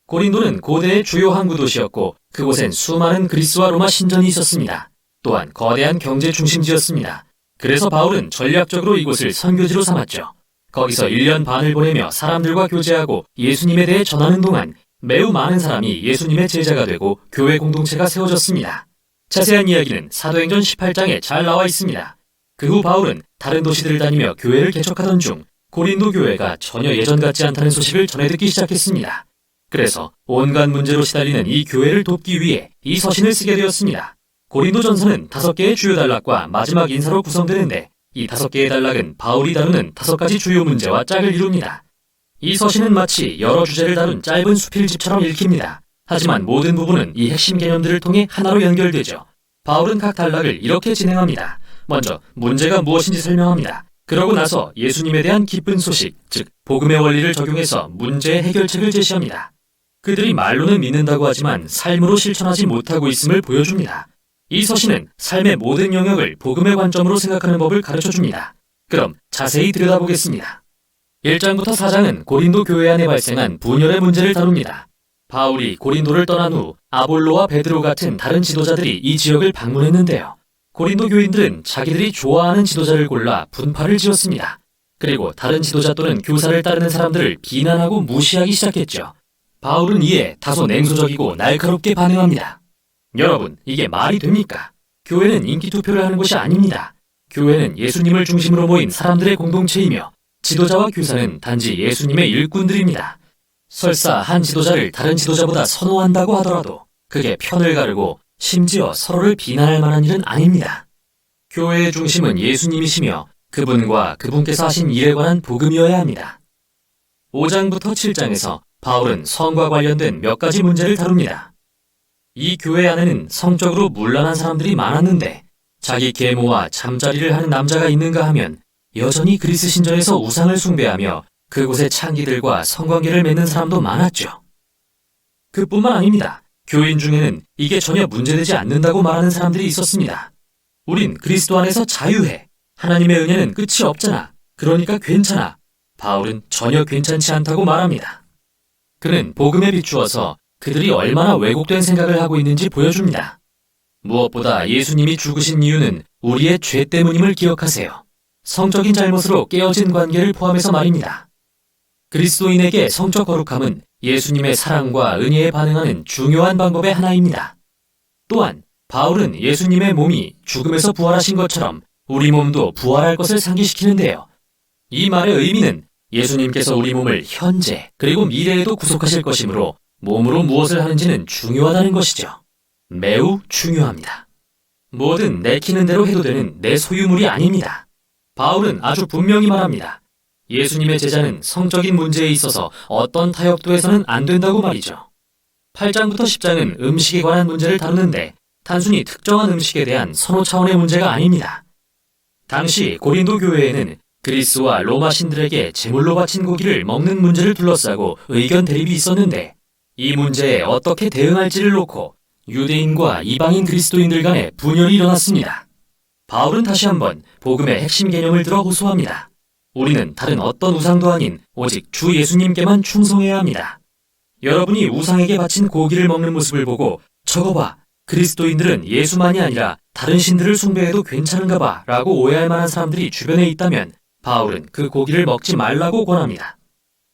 고린도는 고대의 주요 항구 도시였고 그곳엔 수많은 그리스와 로마 신전이 있었습니다. 또한 거대한 경제 중심지였습니다. 그래서 바울은 전략적으로 이곳을 선교지로 삼았죠. 거기서 1년 반을 보내며 사람들과 교제하고 예수님에 대해 전하는 동안 매우 많은 사람이 예수님의 제자가 되고 교회 공동체가 세워졌습니다. 자세한 이야기는 사도행전 18장에 잘 나와 있습니다. 그 후 바울은 다른 도시들을 다니며 교회를 개척하던 중 고린도 교회가 전혀 예전 같지 않다는 소식을 전해 듣기 시작했습니다. 그래서 온갖 문제로 시달리는 이 교회를 돕기 위해 이 서신을 쓰게 되었습니다. 고린도전서는 5개의 주요 단락과 마지막 인사로 구성되는데 이 5개의 단락은 바울이 다루는 5가지 주요 문제와 짝을 이룹니다. 이 서신은 마치 여러 주제를 다룬 짧은 수필집처럼 읽힙니다. 하지만 모든 부분은 이 핵심 개념들을 통해 하나로 연결되죠. 바울은 각 단락을 이렇게 진행합니다. 먼저 문제가 무엇인지 설명합니다. 그러고 나서 예수님에 대한 기쁜 소식, 즉 복음의 원리를 적용해서 문제의 해결책을 제시합니다. 그들이 말로는 믿는다고 하지만 삶으로 실천하지 못하고 있음을 보여줍니다. 이 서신은 삶의 모든 영역을 복음의 관점으로 생각하는 법을 가르쳐줍니다. 그럼 자세히 들여다보겠습니다. 1장부터 4장은 고린도 교회 안에 발생한 분열의 문제를 다룹니다. 바울이 고린도를 떠난 후 아볼로와 베드로 같은 다른 지도자들이 이 지역을 방문했는데요. 고린도 교인들은 자기들이 좋아하는 지도자를 골라 분파를 지었습니다. 그리고 다른 지도자 또는 교사를 따르는 사람들을 비난하고 무시하기 시작했죠. 바울은 이에 다소 냉소적이고 날카롭게 반응합니다. 여러분, 이게 말이 됩니까? 교회는 인기 투표를 하는 곳이 아닙니다. 교회는 예수님을 중심으로 모인 사람들의 공동체이며 지도자와 교사는 단지 예수님의 일꾼들입니다. 설사 한 지도자를 다른 지도자보다 선호한다고 하더라도 그게 편을 가르고 심지어 서로를 비난할 만한 일은 아닙니다. 교회의 중심은 예수님이시며 그분과 그분께서 하신 일에 관한 복음이어야 합니다. 5장부터 7장에서 바울은 성과 관련된 몇 가지 문제를 다룹니다. 이 교회 안에는 성적으로 문란한 사람들이 많았는데 자기 계모와 잠자리를 하는 남자가 있는가 하면 여전히 그리스 신전에서 우상을 숭배하며 그곳의 창기들과 성관계를 맺는 사람도 많았죠. 그뿐만 아닙니다. 교인 중에는 이게 전혀 문제되지 않는다고 말하는 사람들이 있었습니다. 우린 그리스도 안에서 자유해. 하나님의 은혜는 끝이 없잖아. 그러니까 괜찮아. 바울은 전혀 괜찮지 않다고 말합니다. 그는 복음에 비추어서 그들이 얼마나 왜곡된 생각을 하고 있는지 보여줍니다. 무엇보다 예수님이 죽으신 이유는 우리의 죄 때문임을 기억하세요. 성적인 잘못으로 깨어진 관계를 포함해서 말입니다. 그리스도인에게 성적 거룩함은 예수님의 사랑과 은혜에 반응하는 중요한 방법의 하나입니다. 또한 바울은 예수님의 몸이 죽음에서 부활하신 것처럼 우리 몸도 부활할 것을 상기시키는데요. 이 말의 의미는 예수님께서 우리 몸을 현재 그리고 미래에도 구속하실 것이므로 몸으로 무엇을 하는지는 중요하다는 것이죠. 매우 중요합니다. 뭐든 내키는 대로 해도 되는 내 소유물이 아닙니다. 바울은 아주 분명히 말합니다. 예수님의 제자는 성적인 문제에 있어서 어떤 타협도 해서는 안 된다고 말이죠. 8장부터 10장은 음식에 관한 문제를 다루는데 단순히 특정한 음식에 대한 선호 차원의 문제가 아닙니다. 당시 고린도 교회에는 그리스와 로마 신들에게 제물로 바친 고기를 먹는 문제를 둘러싸고 의견 대립이 있었는데 이 문제에 어떻게 대응할지를 놓고 유대인과 이방인 그리스도인들 간의 분열이 일어났습니다. 바울은 다시 한번 복음의 핵심 개념을 들어 호소합니다. 우리는 다른 어떤 우상도 아닌 오직 주 예수님께만 충성해야 합니다. 여러분이 우상에게 바친 고기를 먹는 모습을 보고 저거 봐, 그리스도인들은 예수만이 아니라 다른 신들을 숭배해도 괜찮은가 봐 라고 오해할 만한 사람들이 주변에 있다면 바울은 그 고기를 먹지 말라고 권합니다.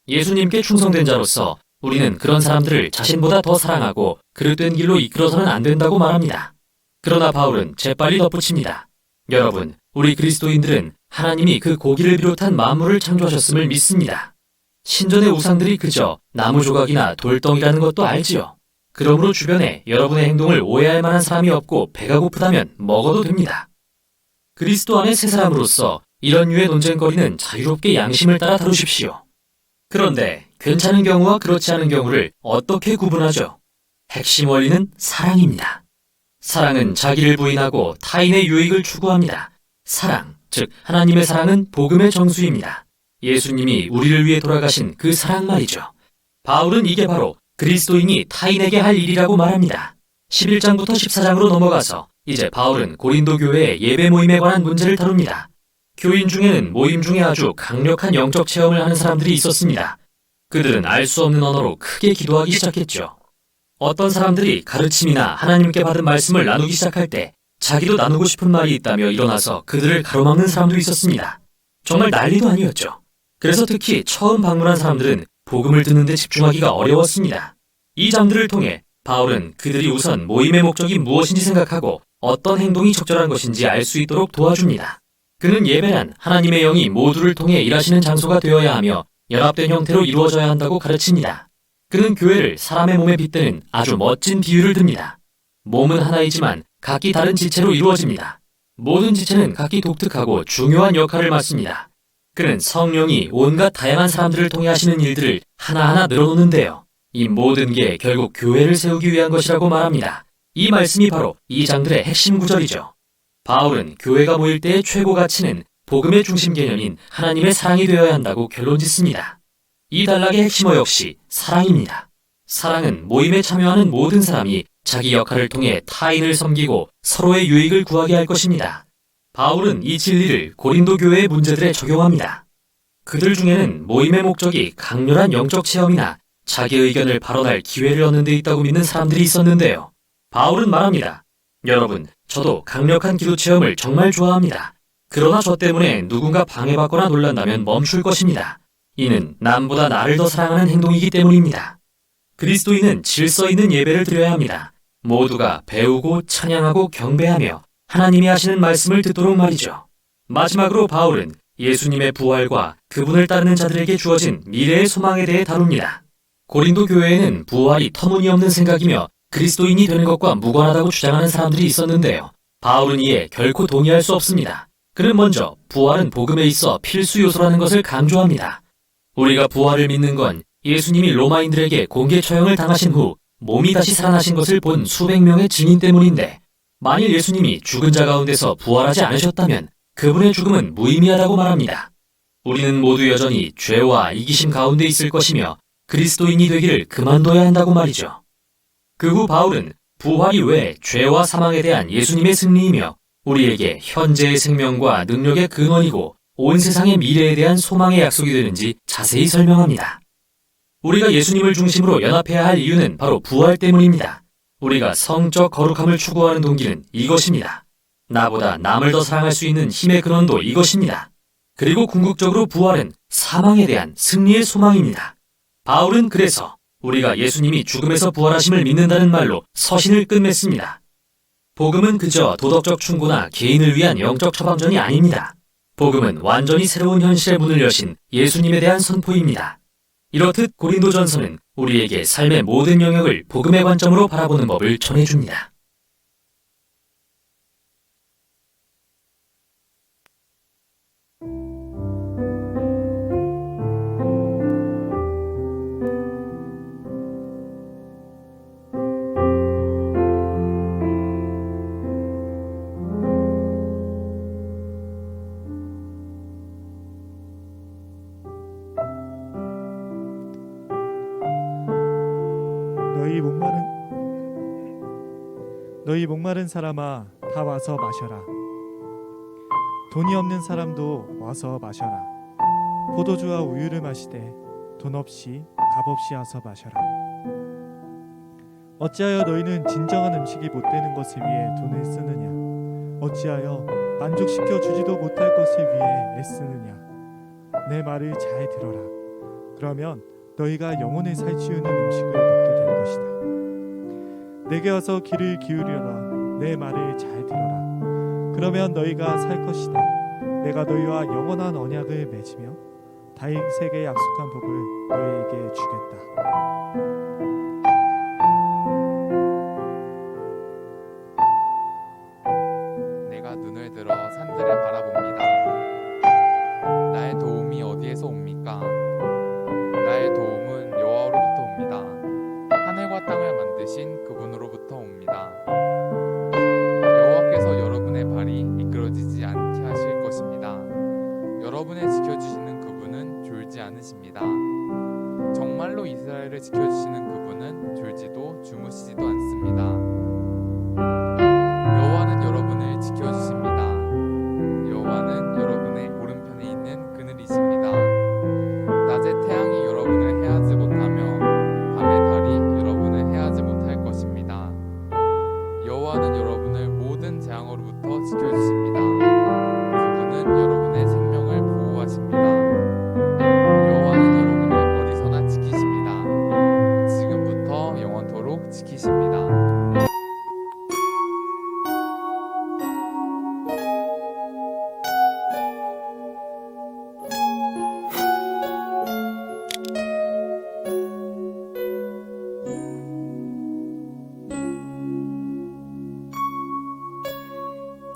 예수님께 충성된 자로서 우리는 그런 사람들을 자신보다 더 사랑하고 그릇된 길로 이끌어서는 안 된다고 말합니다. 그러나 바울은 재빨리 덧붙입니다. 여러분, 우리 그리스도인들은 하나님이 그 고기를 비롯한 만물을 창조하셨음을 믿습니다. 신전의 우상들이 그저 나무 조각이나 돌덩이라는 것도 알지요. 그러므로 주변에 여러분의 행동을 오해할 만한 사람이 없고 배가 고프다면 먹어도 됩니다. 그리스도 안의 새 사람으로서 이런 류의 논쟁거리는 자유롭게 양심을 따라 다루십시오. 그런데 괜찮은 경우와 그렇지 않은 경우를 어떻게 구분하죠? 핵심 원리는 사랑입니다. 사랑은 자기를 부인하고 타인의 유익을 추구합니다. 사랑, 즉 하나님의 사랑은 복음의 정수입니다. 예수님이 우리를 위해 돌아가신 그 사랑 말이죠. 바울은 이게 바로 그리스도인이 타인에게 할 일이라고 말합니다. 11장부터 14장으로 넘어가서 이제 바울은 고린도 교회의 예배 모임에 관한 문제를 다룹니다. 교인 중에는 모임 중에 아주 강력한 영적 체험을 하는 사람들이 있었습니다. 그들은 알 수 없는 언어로 크게 기도하기 시작했죠. 어떤 사람들이 가르침이나 하나님께 받은 말씀을 나누기 시작할 때 자기도 나누고 싶은 말이 있다며 일어나서 그들을 가로막는 사람도 있었습니다. 정말 난리도 아니었죠. 그래서 특히 처음 방문한 사람들은 복음을 듣는 데 집중하기가 어려웠습니다. 이 장들을 통해 바울은 그들이 우선 모임의 목적이 무엇인지 생각하고 어떤 행동이 적절한 것인지 알 수 있도록 도와줍니다. 그는 예배란 하나님의 영이 모두를 통해 일하시는 장소가 되어야 하며 연합된 형태로 이루어져야 한다고 가르칩니다. 그는 교회를 사람의 몸에 빗대는 아주 멋진 비유를 듭니다. 몸은 하나이지만 각기 다른 지체로 이루어집니다. 모든 지체는 각기 독특하고 중요한 역할을 맡습니다. 그는 성령이 온갖 다양한 사람들을 통해 하시는 일들을 하나하나 늘어놓는데요. 이 모든 게 결국 교회를 세우기 위한 것이라고 말합니다. 이 말씀이 바로 이 장들의 핵심 구절이죠. 바울은 교회가 모일 때의 최고 가치는 복음의 중심 개념인 하나님의 사랑이 되어야 한다고 결론 짓습니다. 이 단락의 핵심어 역시 사랑입니다. 사랑은 모임에 참여하는 모든 사람이 자기 역할을 통해 타인을 섬기고 서로의 유익을 구하게 할 것입니다. 바울은 이 진리를 고린도 교회의 문제들에 적용합니다. 그들 중에는 모임의 목적이 강렬한 영적 체험이나 자기 의견을 발언할 기회를 얻는 데 있다고 믿는 사람들이 있었는데요. 바울은 말합니다. 여러분, 저도 강력한 기도 체험을 정말 좋아합니다. 그러나 저 때문에 누군가 방해받거나 놀란다면 멈출 것입니다. 이는 남보다 나를 더 사랑하는 행동이기 때문입니다. 그리스도인은 질서 있는 예배를 드려야 합니다. 모두가 배우고 찬양하고 경배하며 하나님이 하시는 말씀을 듣도록 말이죠. 마지막으로 바울은 예수님의 부활과 그분을 따르는 자들에게 주어진 미래의 소망에 대해 다룹니다. 고린도 교회에는 부활이 터무니없는 생각이며 그리스도인이 되는 것과 무관하다고 주장하는 사람들이 있었는데요. 바울은 이에 결코 동의할 수 없습니다. 그는 먼저 부활은 복음에 있어 필수 요소라는 것을 강조합니다. 우리가 부활을 믿는 건 예수님이 로마인들에게 공개 처형을 당하신 후 몸이 다시 살아나신 것을 본 수백 명의 증인 때문인데, 만일 예수님이 죽은 자 가운데서 부활하지 않으셨다면 그분의 죽음은 무의미하다고 말합니다. 우리는 모두 여전히 죄와 이기심 가운데 있을 것이며 그리스도인이 되기를 그만둬야 한다고 말이죠. 그 후 바울은 부활이 왜 죄와 사망에 대한 예수님의 승리이며 우리에게 현재의 생명과 능력의 근원이고 온 세상의 미래에 대한 소망의 약속이 되는지 자세히 설명합니다. 우리가 예수님을 중심으로 연합해야 할 이유는 바로 부활 때문입니다. 우리가 성적 거룩함을 추구하는 동기는 이것입니다. 나보다 남을 더 사랑할 수 있는 힘의 근원도 이것입니다. 그리고 궁극적으로 부활은 사망에 대한 승리의 소망입니다. 바울은 그래서 우리가 예수님이 죽음에서 부활하심을 믿는다는 말로 서신을 끝맺습니다. 복음은 그저 도덕적 충고나 개인을 위한 영적 처방전이 아닙니다. 복음은 완전히 새로운 현실의 문을 여신 예수님에 대한 선포입니다. 이렇듯 고린도전서는 우리에게 삶의 모든 영역을 복음의 관점으로 바라보는 법을 전해줍니다. 너희 목마른 사람아, 다 와서 마셔라. 돈이 없는 사람도 와서 마셔라. 포도주와 우유를 마시되 돈 없이 값 없이 와서 마셔라. 어찌하여 너희는 진정한 음식이 못 되는 것을 위해 돈을 쓰느냐? 어찌하여 만족시켜 주지도 못할 것을 위해 애쓰느냐? 내 말을 잘 들어라. 그러면 너희가 영혼을 살찌우는 음식을 먹게 될 것이다. 내게 와서 귀를 기울여라. 내 말을 잘 들어라. 그러면 너희가 살 것이다. 내가 너희와 영원한 언약을 맺으며 다윗에게 약속한 복을 너희에게 주겠다. 내가 눈을 들어 산들을 바라봅니다. 나의 도움이 어디에서 옵니까? 나의 도움은 여호와로부터 옵니다. 하늘과 땅을 만드신 그분으로부터 옵니다. 여호와께서 여러분의 발이 미끄러지지 않게 하실 것입니다. 여러분을 지켜주시는 그분은 졸지 않으십니다. 정말로 이스라엘을 지켜주시는 그분은 졸지도 주무시지도 않습니다. 여호와는 여러분을 지켜주십니다. 여호와는 여러분의 오른편에 있는 그늘이십니다. 낮에 태양이 여러분을 해하지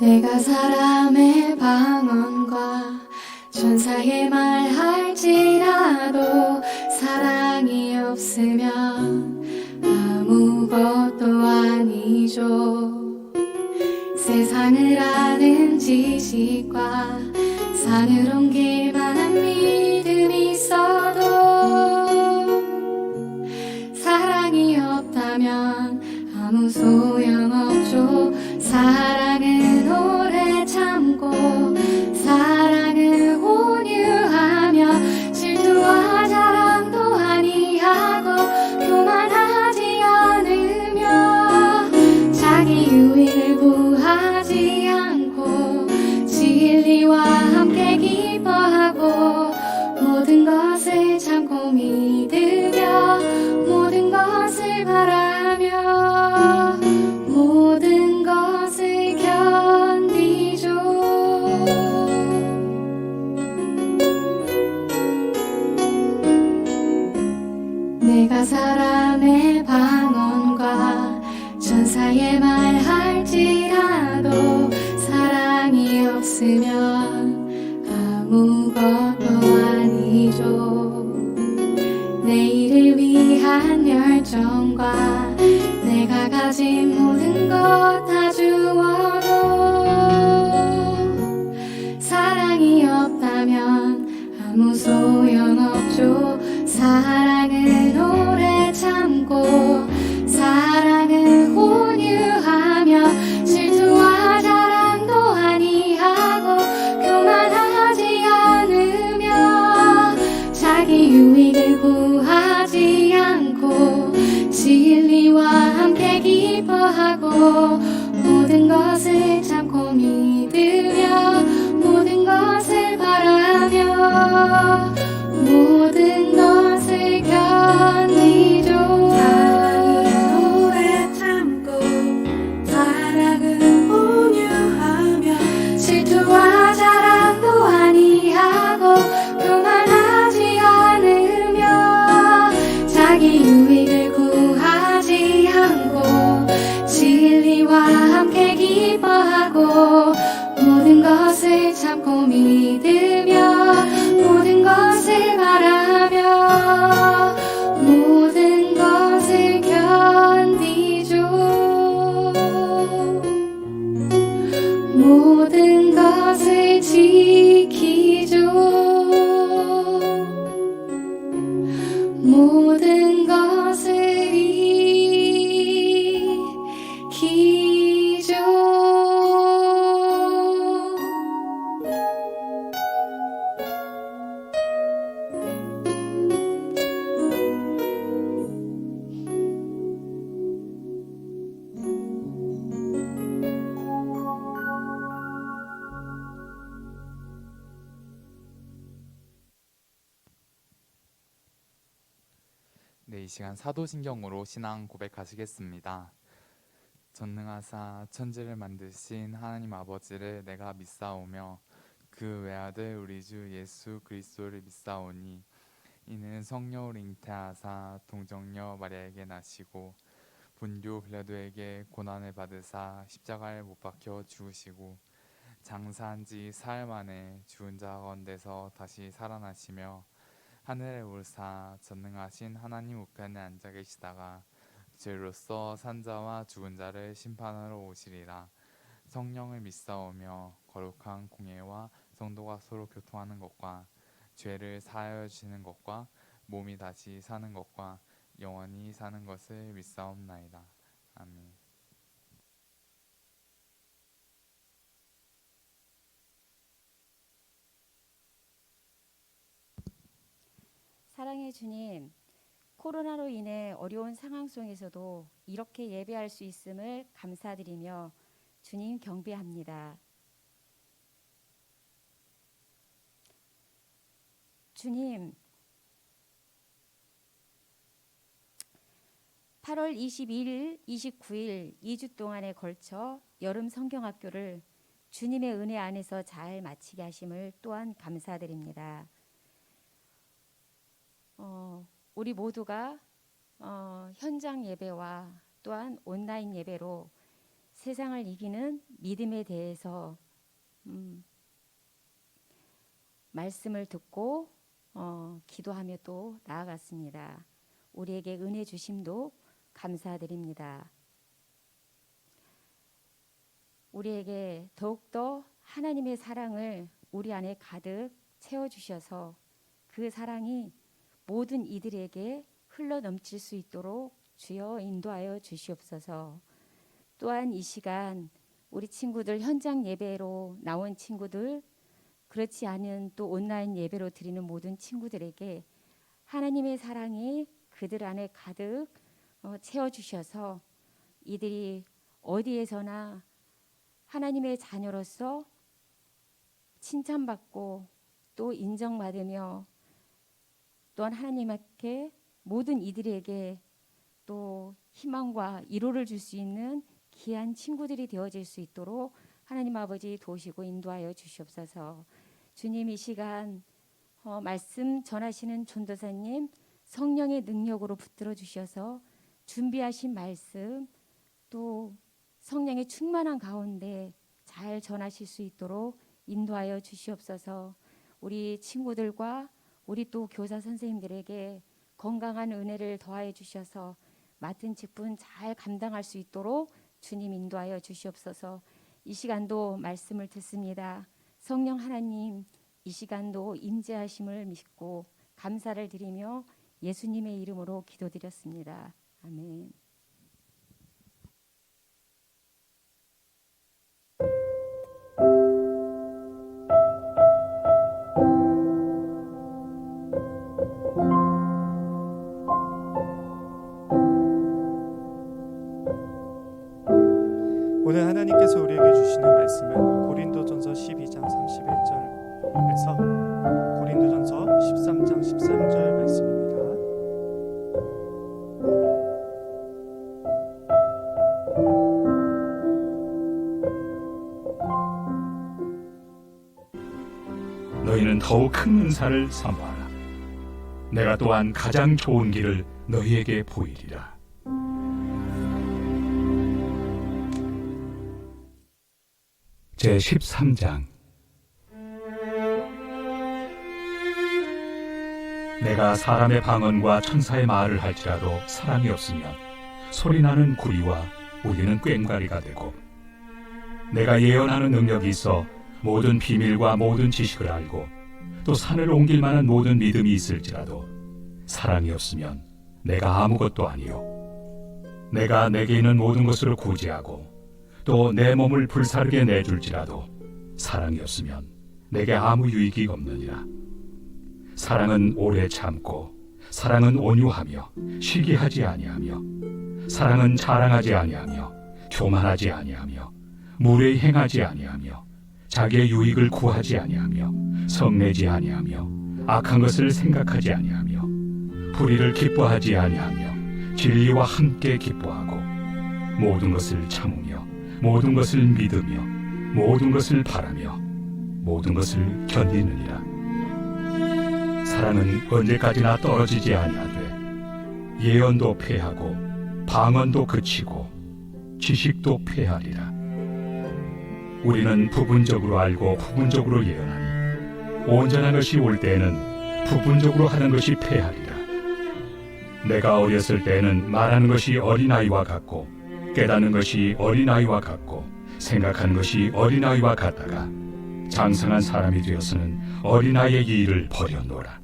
내가 사람의 방언과 천사의 말 할지라도 사랑이 없으면 아무것도 아니죠. 세상을 아는 지식과 산을 옮길 만한 믿음이 있어도 사랑이 없다면 아무 소용없죠. 사랑은 오래 참고 사랑은 온유하며 질투와 자랑도 아니하고 교만하지 않으며 자기 유익을 구하지 않고 진리와 함께 기뻐하고 모든 것을 참고 믿으며 모든 것을 바라며 모든 것을 견디죠. 내가 사람의 방언과 천사의 말 할지라도 사랑이 없으면 아무것도 아니죠. 내일을 위한 열정과 내가 가진 모든 것 다 주어도 사랑이 없다면 아무 소용없죠. 사랑은 오래 참고 사랑은 온유하며 질투와 자랑도 아니하고 교만하지 않으며 자기 유익을 구하지 않고 진리와 함께 기뻐하고 모든 것을 참고 믿으며 모든 것을 바라며 모든 것을 견디죠. 사랑은 오래 참고 사랑은 온유하며 질투와 자랑도 아니하고 교만하지 않으며 자기 유익을 구하지 않고 진리와 함께 기뻐하고 모든 것을 참고 믿으며 모든 것을 바라며 모든 것을 견디죠. 모든 것을 지키죠. 모든 것을 이기죠. 네, 이 시간 사도신경으로 신앙 고백하시겠습니다. 전능하사 천지를 만드신 하나님 아버지를 내가 믿사오며 그 외아들 우리 주 예수 그리스도를 믿사오니 이는 성령을 잉태하사 동정녀 마리아에게 나시고 본교 빌라도에게 고난을 받으사 십자가에 못 박혀 죽으시고 장사한 지 사흘 만에 죽은 자 가운데서 다시 살아나시며 하늘에 오르사 전능하신 하나님 우편에 앉아 계시다가 죄로서 산자와 죽은 자를 심판하러 오시리라. 성령을 믿사오며 거룩한 공예와 성도가 서로 교통하는 것과 죄를 사하여 주시는 것과 몸이 다시 사는 것과 영원히 사는 것을 믿사옵나이다. 아멘. 사랑의 주님, 코로나로 인해 어려운 상황 속에서도 이렇게 예배할 수 있음을 감사드리며 주님 경배합니다. 주님, 8월 22일, 29일 2주 동안에 걸쳐 여름 성경학교를 주님의 은혜 안에서 잘 마치게 하심을 또한 감사드립니다. 우리 모두가 현장 예배와 또한 온라인 예배로 세상을 이기는 믿음에 대해서 말씀을 듣고 기도하며 또 나아갔습니다. 우리에게 은혜 주심도 감사드립니다. 우리에게 더욱더 하나님의 사랑을 우리 안에 가득 채워주셔서 그 사랑이 모든 이들에게 흘러넘칠 수 있도록 주여 인도하여 주시옵소서. 또한 이 시간 우리 친구들 현장 예배로 나온 친구들, 그렇지 않은 또 온라인 예배로 드리는 모든 친구들에게 하나님의 사랑이 그들 안에 가득 채워주셔서 이들이 어디에서나 하나님의 자녀로서 칭찬받고 또 인정받으며 또한 하나님께 모든 이들에게 또 희망과 위로를 줄 수 있는 귀한 친구들이 되어질 수 있도록 하나님 아버지 도우시고 인도하여 주시옵소서. 주님, 이 시간 말씀 전하시는 전도사님 성령의 능력으로 붙들어 주셔서 준비하신 말씀 또 성령의 충만한 가운데 잘 전하실 수 있도록 인도하여 주시옵소서. 우리 친구들과 우리 또 교사 선생님들에게 건강한 은혜를 더하여 주셔서 맡은 직분 잘 감당할 수 있도록 주님 인도하여 주시옵소서. 이 시간도 말씀을 듣습니다. 성령 하나님, 이 시간도 임재하심을 믿고 감사를 드리며 예수님의 이름으로 기도드렸습니다. 아멘. 오늘 하나님께서 우리에게 주시는 말씀은 고린도전서 12장 31절에서 고린도전서 13장 13절 말씀입니다. 너희는 더욱 큰 은사를 사모하라. 내가 또한 가장 좋은 길을 너희에게 보이리라. 제13장. 내가 사람의 방언과 천사의 말을 할지라도 사랑이 없으면 소리나는 구리와 우리는 꽹과리가 되고, 내가 예언하는 능력이 있어 모든 비밀과 모든 지식을 알고 또 산을 옮길 만한 모든 믿음이 있을지라도 사랑이 없으면 내가 아무것도 아니요, 내가 내게 있는 모든 것을 구제하고 또 내 몸을 불사르게 내줄지라도 사랑이 없으면 내게 아무 유익이 없느니라. 사랑은 오래 참고, 사랑은 온유하며 시기하지 아니하며, 사랑은 자랑하지 아니하며 교만하지 아니하며 무례히 행하지 아니하며 자기의 유익을 구하지 아니하며 성내지 아니하며 악한 것을 생각하지 아니하며 불의를 기뻐하지 아니하며 진리와 함께 기뻐하고 모든 것을 참으며 모든 것을 믿으며 모든 것을 바라며 모든 것을 견디느니라. 사랑은 언제까지나 떨어지지 아니하되 예언도 패하고 방언도 그치고 지식도 패하리라. 우리는 부분적으로 알고 부분적으로 예언하니 온전한 것이 올 때에는 부분적으로 하는 것이 패하리라. 내가 어렸을 때에는 말하는 것이 어린아이와 같고 깨닫는 것이 어린아이와 같고 생각하는 것이 어린아이와 같다가 장성한 사람이 되어서는 어린아이의 일을 버렸노라.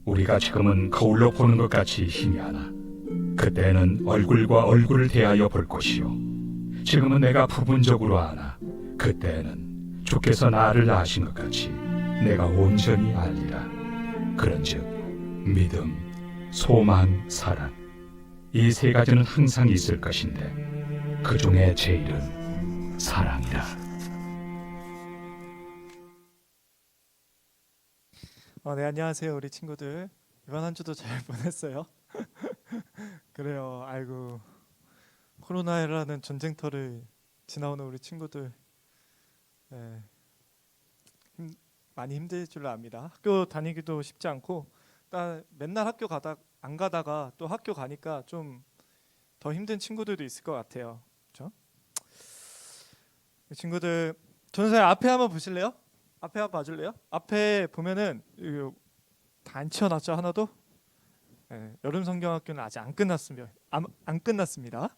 우리가 지금은 거울로 보는 것 같이 희미하나 그때는 얼굴과 얼굴을 대하여 볼 것이요, 지금은 내가 부분적으로 아나 그때는 주께서 나를 아신 것 같이 내가 온전히 알리라. 그런즉 믿음, 소망, 사랑, 이 세 가지는 항상 있을 것인데 그 중에 제일은 사랑이라. 네, 안녕하세요 우리 친구들. 이번 한 주도 잘 보냈어요? 그래요. 아이고, 코로나라는 전쟁터를 지나오는 우리 친구들 많이 힘들 줄 압니다. 학교 다니기도 쉽지 않고 맨날 학교 안 가다가 또 학교 가니까 좀 더 힘든 친구들도 있을 것 같아요. 그렇죠? 친구들 전선생 앞에 한번 보실래요? 앞에 한번 봐줄래요? 앞에 보면은 이거 다 안 치워놨죠 하나도? 네, 여름 성경학교는 아직 안 끝났습니다. 안 끝났습니다.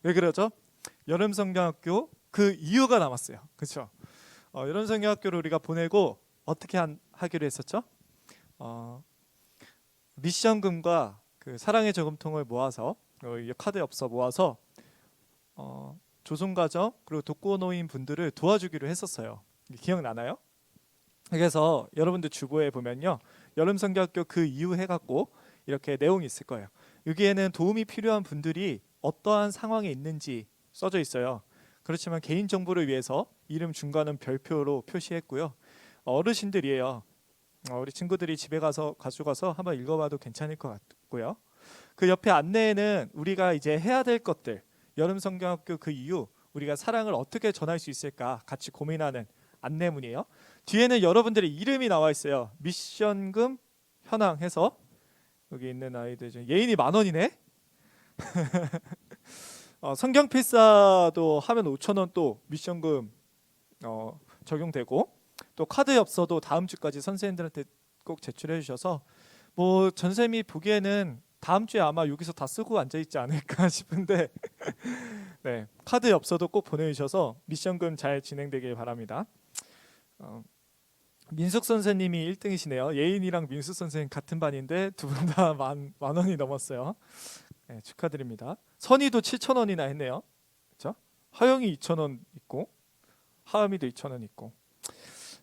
왜 그러죠? 여름 성경학교 그 이유가 남았어요. 그렇죠? 여름 성경학교를 우리가 보내고 어떻게 하기로 했었죠? 미션금과 그 사랑의 저금통을 모아서 이 카드 엽서 모아서 조선가정 그리고 독거노인 분들을 도와주기로 했었어요. 기억나나요? 그래서 여러분들 주보에 보면요, 여름 성경학교 그 이후 해갖고 이렇게 내용이 있을 거예요. 여기에는 도움이 필요한 분들이 어떠한 상황에 있는지 써져 있어요. 그렇지만 개인 정보를 위해서 이름 중간은 별표로 표시했고요. 어르신들이에요. 우리 친구들이 집에 가서 가져가서 한번 읽어봐도 괜찮을 것 같고요. 그 옆에 안내에는 우리가 이제 해야 될 것들, 여름 성경학교 그 이후 우리가 사랑을 어떻게 전할 수 있을까 같이 고민하는 안내문이에요. 뒤에는 여러분들의 이름이 나와 있어요. 미션금 현황해서 여기 있는 아이들 중 예인이 10,000원이네. 성경 필사도 하면 5,000원 또 미션금 적용되고, 또 카드 엽서도 다음 주까지 선생님들한테 꼭 제출해 주셔서 뭐 전쌤이 보기에는 다음 주에 아마 여기서 다 쓰고 앉아 있지 않을까 싶은데 네, 카드 엽서도 꼭 보내주셔서 미션금 잘 진행되길 바랍니다. 민숙 선생님이 1등이시네요. 예인이랑 민숙 선생님 같은 반인데 두 분 다 만 원이 넘었어요. 네, 축하드립니다. 선이도 7,000원이나 했네요. 그렇죠? 하영이 2,000원 있고 하음이도 2,000원 있고,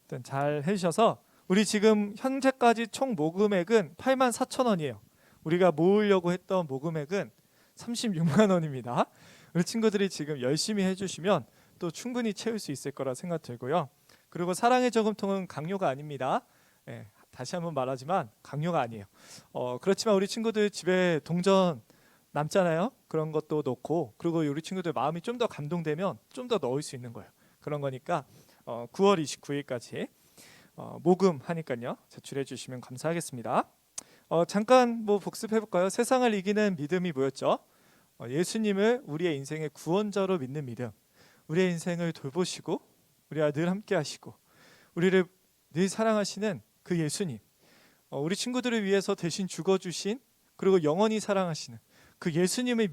일단 잘 해주셔서 우리 지금 현재까지 총 모금액은 84,000원이에요. 우리가 모으려고 했던 모금액은 36만 원입니다. 우리 친구들이 지금 열심히 해주시면 또 충분히 채울 수 있을 거라 생각 들고요. 그리고 사랑의 저금통은 강요가 아닙니다. 네, 다시 한번 말하지만 강요가 아니에요. 그렇지만 우리 친구들 집에 동전 남잖아요. 그런 것도 넣고, 그리고 우리 친구들 마음이 좀 더 감동되면 좀 더 넣을 수 있는 거예요. 그런 거니까 9월 29일까지 모금하니까요. 제출해 주시면 감사하겠습니다. 잠깐 뭐 복습해 볼까요? 세상을 이기는 믿음이 뭐였죠? 예수님을 우리의 인생의 구원자로 믿는 믿음. 우리의 인생을 돌보시고 우리와 늘 함께 하시고 우리를 늘 사랑하시는 그 예수님. 우리 친구들을 위해서 대신 죽어주신, 그리고 영원히 사랑하시는 그 예수님을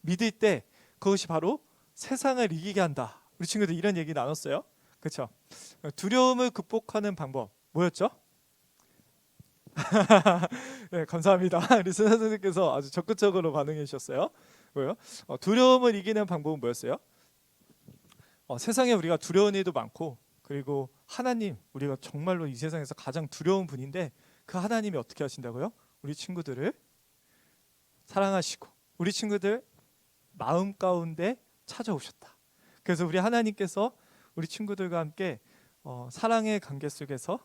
믿을 때 그것이 바로 세상을 이기게 한다. 우리 친구들 이런 얘기 나눴어요. 그렇죠? 두려움을 극복하는 방법 뭐였죠? 네, 감사합니다. 리스나 선생님께서 아주 적극적으로 반응해 주셨어요. 뭐요? 두려움을 이기는 방법은 뭐였어요? 세상에 우리가 두려운 일도 많고, 그리고 하나님, 우리가 정말로 이 세상에서 가장 두려운 분인데 그 하나님이 어떻게 하신다고요? 우리 친구들을 사랑하시고 우리 친구들 마음 가운데 찾아오셨다. 그래서 우리 하나님께서 우리 친구들과 함께 사랑의 관계 속에서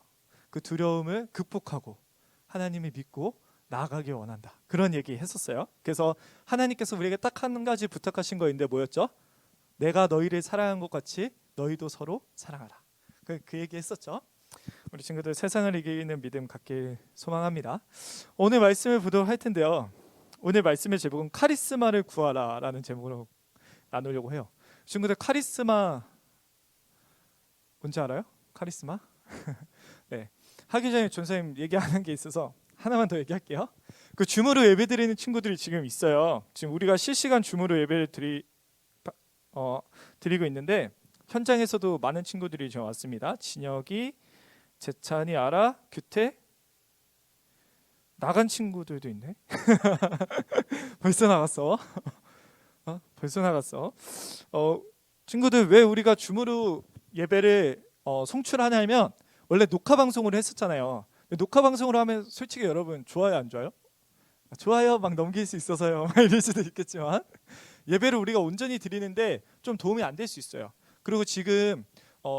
그 두려움을 극복하고 하나님을 믿고 나아가길 원한다. 그런 얘기 했었어요. 그래서 하나님께서 우리에게 딱 한 가지 부탁하신 거인데 뭐였죠? 내가 너희를 사랑한 것 같이 너희도 서로 사랑하라. 그 얘기 했었죠. 우리 친구들 세상을 이기는 믿음 갖길 소망합니다. 오늘 말씀을 보도록 할 텐데요. 오늘 말씀의 제목은 카리스마를 구하라 라는 제목으로 나누려고 해요. 친구들 카리스마 뭔지 알아요? 카리스마? 네. 하기 전에 존쌤 얘기하는 게 있어서 하나만 더 얘기할게요. 그 줌으로 예배 드리는 친구들이 지금 있어요. 지금 우리가 실시간 줌으로 예배를 드리고 있는데 현장에서도 많은 친구들이 지금 왔습니다. 진혁이, 재찬이, 아라, 규태, 나간 친구들도 있네. 벌써 나갔어. 벌써 나갔어. 친구들 왜 우리가 줌으로 예배를 송출하냐면 원래 녹화 방송으로 했었잖아요. 녹화 방송으로 하면 솔직히 여러분 좋아요 안 좋아요? 좋아요 막 넘길 수 있어서요. 이럴 수도 있겠지만 예배를 우리가 온전히 드리는데 좀 도움이 안 될 수 있어요. 그리고 지금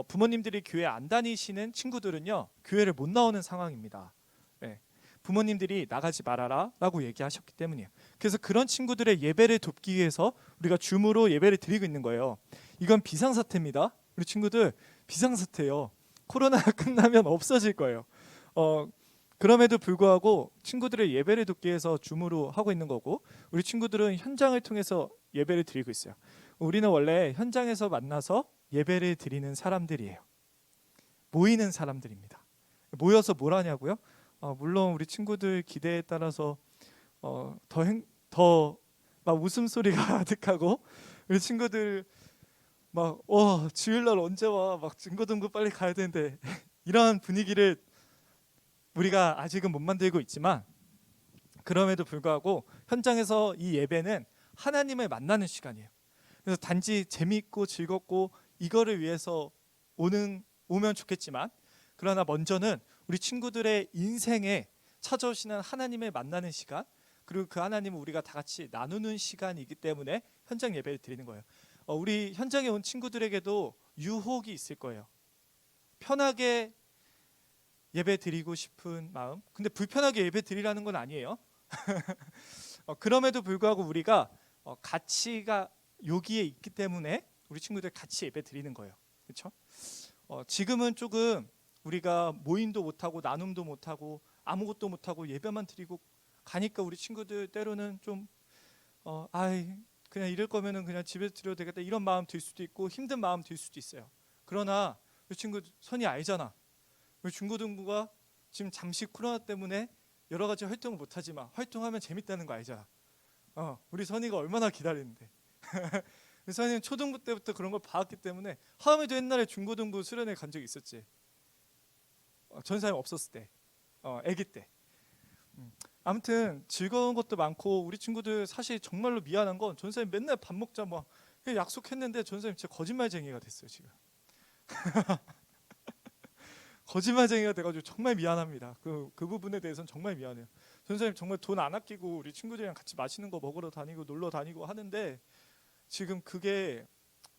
부모님들이 교회 안 다니시는 친구들은요 교회를 못 나오는 상황입니다. 네. 부모님들이 나가지 말아라 라고 얘기하셨기 때문이에요. 그래서 그런 친구들의 예배를 돕기 위해서 우리가 줌으로 예배를 드리고 있는 거예요. 이건 비상사태입니다. 우리 친구들 비상사태예요. 코로나가 끝나면 없어질 거예요. 그럼에도 불구하고 친구들의 예배를 돕기 위해서 줌으로 하고 있는 거고, 우리 친구들은 현장을 통해서 예배를 드리고 있어요. 우리는 원래 현장에서 만나서 예배를 드리는 사람들이에요. 모이는 사람들입니다. 모여서 뭘 하냐고요? 물론 우리 친구들 기대에 따라서 더 막 웃음소리가 가득하고 우리 친구들 막 주일날 언제 와? 막 증거등급 빨리 가야 되는데 이런 분위기를 우리가 아직은 못 만들고 있지만 그럼에도 불구하고 현장에서 이 예배는 하나님을 만나는 시간이에요. 그래서 단지 재미있고 즐겁고 이거를 위해서 오면 좋겠지만 그러나 먼저는 우리 친구들의 인생에 찾아오시는 하나님을 만나는 시간 그리고 그 하나님을 우리가 다 같이 나누는 시간이기 때문에 현장 예배를 드리는 거예요. 우리 현장에 온 친구들에게도 유혹이 있을 거예요. 편하게 예배 드리고 싶은 마음. 근데 불편하게 예배 드리라는 건 아니에요. 그럼에도 불구하고 우리가 가치가 여기에 있기 때문에 우리 친구들 같이 예배 드리는 거예요. 그렇죠? 지금은 조금 우리가 모임도 못하고 나눔도 못하고 아무것도 못하고 예배만 드리고 가니까 우리 친구들 때로는 좀 그냥 이럴 거면은 그냥 집에서 드려도 되겠다 이런 마음 들 수도 있고 힘든 마음 들 수도 있어요. 그러나 우리 친구 선이 알잖아. 우리 중고등부가 지금 잠시 코로나 때문에 여러 가지 활동을 못하지만 활동하면 재밌다는 거 알잖아. 우리 선이가 얼마나 기다리는데. 우리 선이는 초등부 때부터 그런 걸 봐왔기 때문에 하음이도 옛날에 중고등부 수련회 간 적이 있었지. 전사님 없었을 때, 아기 때. 아무튼 즐거운 것도 많고 우리 친구들 사실 정말로 미안한 건 전사님 맨날 밥 먹자 막 약속했는데 전사님 진짜 거짓말쟁이가 됐어요 지금. 거짓말쟁이가 돼가지고 정말 미안합니다. 그 부분에 대해서는 정말 미안해요. 전사님 정말 돈 안 아끼고 우리 친구들이랑 같이 맛있는 거 먹으러 다니고 놀러 다니고 하는데 지금 그게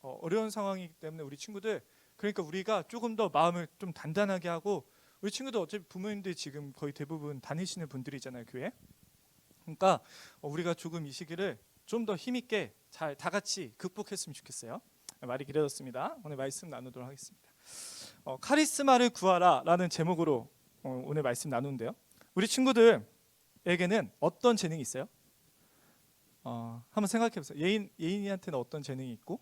어려운 상황이기 때문에 우리 친구들 그러니까 우리가 조금 더 마음을 좀 단단하게 하고 우리 친구들 어차피 부모님들이 지금 거의 대부분 다니시는 분들이잖아요 교회. 그러니까 우리가 조금 이 시기를 좀 더 힘있게 잘 다 같이 극복했으면 좋겠어요. 말이 길어졌습니다. 오늘 말씀 나누도록 하겠습니다. 카리스마를 구하라 라는 제목으로 오늘 말씀 나누는데요. 우리 친구들에게는 어떤 재능이 있어요? 한번 생각해 보세요. 예인이한테는 어떤 재능이 있고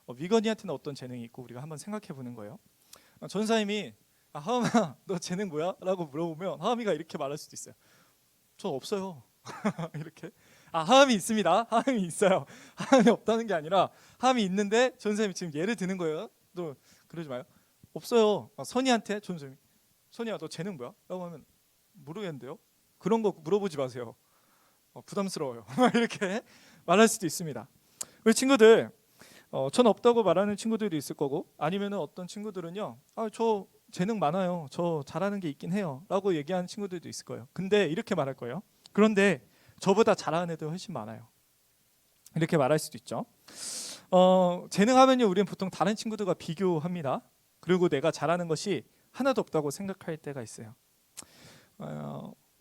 위건이한테는 어떤 재능이 있고 우리가 한번 생각해 보는 거예요. 전사님이 하음아 너 재능 뭐야? 라고 물어보면 하음이가 이렇게 말할 수도 있어요. 저 없어요. 이렇게. 하음이 있습니다. 하음이 있어요. 하음이 없다는 게 아니라 하음이 있는데 전사님이 지금 예를 드는 거예요. 또 그러지 마요. 없어요. 선이한테 전사님이 선이야 너 재능 뭐야? 라고 하면 모르겠는데요. 그런 거 물어보지 마세요. 부담스러워요. 이렇게 말할 수도 있습니다. 우리 친구들 전 없다고 말하는 친구들도 있을 거고 아니면 어떤 친구들은요 저 재능 많아요. 저 잘하는 게 있긴 해요. 라고 얘기하는 친구들도 있을 거예요. 근데 이렇게 말할 거예요. 그런데 저보다 잘하는 애들 훨씬 많아요. 이렇게 말할 수도 있죠. 재능하면요 우리는 보통 다른 친구들과 비교합니다. 그리고 내가 잘하는 것이 하나도 없다고 생각할 때가 있어요.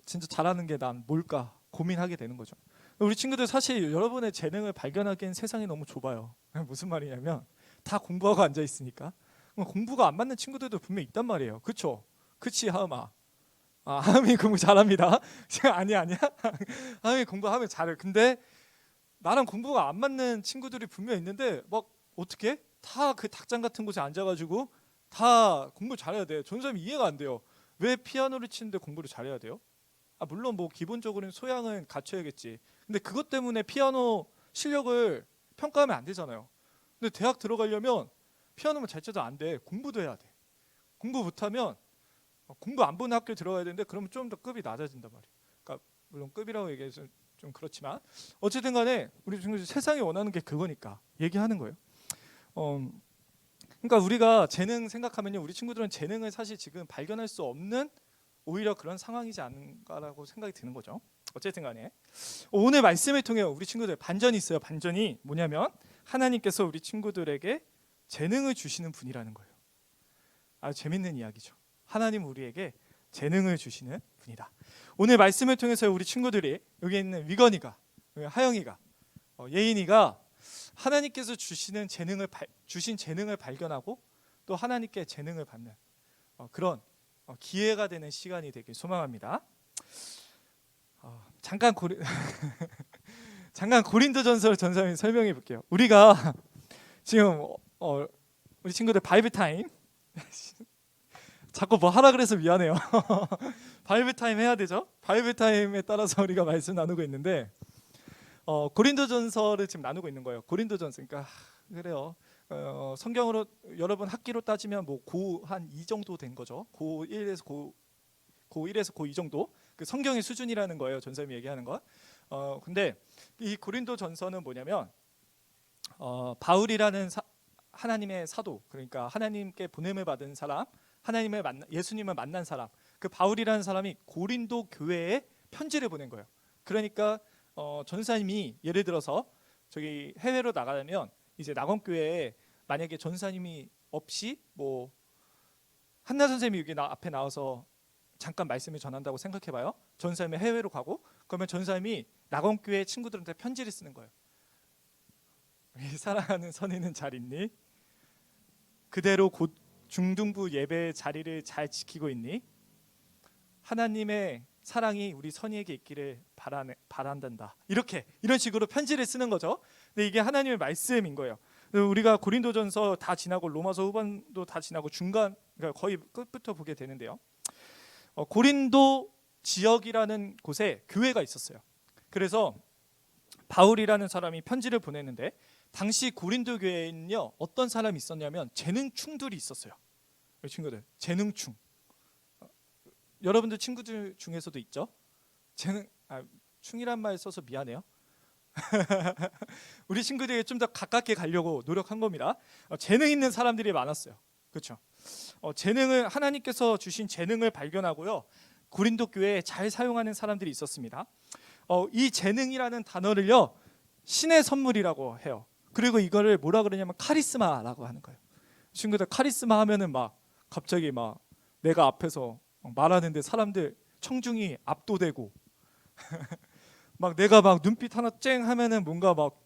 진짜 잘하는 게 난 뭘까 고민하게 되는 거죠. 우리 친구들 사실 여러분의 재능을 발견하기엔 세상이 너무 좁아요. 무슨 말이냐면 다 공부하고 앉아 있으니까 공부가 안 맞는 친구들도 분명 있단 말이에요. 그렇죠? 그치 하음아. 하음이 공부 잘합니다. 아니야. 하음이 공부하면 잘해. 근데 나랑 공부가 안 맞는 친구들이 분명 있는데 막 어떻게 다 그 닭장 같은 곳에 앉아가지고 다 공부 잘해야 돼. 전사님이 이해가 안 돼요. 왜 피아노를 치는데 공부를 잘해야 돼요? 물론 뭐 기본적으로는 소양은 갖춰야겠지. 근데 그것 때문에 피아노 실력을 평가하면 안 되잖아요. 근데 대학 들어가려면 피아노만 잘 쳐도 안 돼. 공부도 해야 돼. 공부 못하면 공부 안 보는 학교에 들어가야 되는데 그러면 좀 더 급이 낮아진단 말이에요. 그러니까 물론 급이라고 얘기해서 좀 그렇지만 어쨌든 간에 우리 친구들 세상이 원하는 게 그거니까 얘기하는 거예요. 그러니까 우리가 재능 생각하면요 우리 친구들은 재능을 사실 지금 발견할 수 없는 오히려 그런 상황이지 않은가라고 생각이 드는 거죠. 어쨌든 간에 오늘 말씀을 통해 우리 친구들 반전이 있어요. 반전이 뭐냐면 하나님께서 우리 친구들에게 재능을 주시는 분이라는 거예요. 아주 재밌는 이야기죠. 하나님 우리에게 재능을 주시는 분이다. 오늘 말씀을 통해서 우리 친구들이 여기 있는 위건이가, 하영이가, 예인이가 하나님께서 주신 재능을 발견하고 또 하나님께 재능을 받는 그런 기회가 되는 시간이 되길 소망합니다. 잠깐 고린도전서를 전사님이 설명해 볼게요. 우리가 지금 우리 친구들 바이블 타임 자꾸 뭐 하라 그래서 미안해요. 바이블 타임 해야 되죠. 바이블 타임에 따라서 우리가 말씀 나누고 있는데 고린도전서를 지금 나누고 있는 거예요. 고린도전서. 그러니까 그래요. 성경으로 여러분 학기로 따지면 뭐 고 한 2 정도 된 거죠. 고1에서 고1에서 고2 정도. 그 성경의 수준이라는 거예요. 전사님이 얘기하는 거. 근데 이 고린도전서는 뭐냐면 바울이라는 하나님의 사도, 그러니까 하나님께 보냄을 받은 사람, 예수님을 만난 사람, 그 바울이라는 사람이 고린도 교회에 편지를 보낸 거예요. 그러니까 전사님이 예를 들어서 저기 해외로 나가려면 이제 낙원교회에 만약에 전사님이 없이 뭐 한나 선생님이 여기 앞에 나와서 잠깐 말씀을 전한다고 생각해봐요. 전사님이 해외로 가고 그러면 전사님이 낙원교회 친구들한테 편지를 쓰는 거예요. 사랑하는 선이는 잘 있니? 그대로 곧 중등부 예배 자리를 잘 지키고 있니? 하나님의 사랑이 우리 선이에게 있기를 바란단다. 이런 식으로 편지를 쓰는 거죠. 근데 이게 하나님의 말씀인 거예요. 우리가 고린도전서 다 지나고 로마서 후반도 다 지나고 중간, 그러니까 거의 끝부터 보게 되는데요. 고린도 지역이라는 곳에 교회가 있었어요. 그래서 바울이라는 사람이 편지를 보냈는데 당시 고린도 교회에는요 어떤 사람이 있었냐면 재능충들이 있었어요. 친구들, 재능충. 여러분들 친구들 중에서도 있죠? 충이란 말 써서 미안해요. 우리 친구들에게 좀 더 가깝게 가려고 노력한 겁니다. 재능 있는 사람들이 많았어요. 그렇죠? 재능을 하나님께서 주신 재능을 발견하고요. 고린도 교회에 잘 사용하는 사람들이 있었습니다. 이 재능이라는 단어를요 신의 선물이라고 해요. 그리고 이거를 뭐라 그러냐면 카리스마라고 하는 거예요. 친구들 카리스마 하면은 막 갑자기 막 내가 앞에서 말하는데 사람들 청중이 압도되고 막 내가 막 눈빛 하나 쨍 하면은 뭔가 막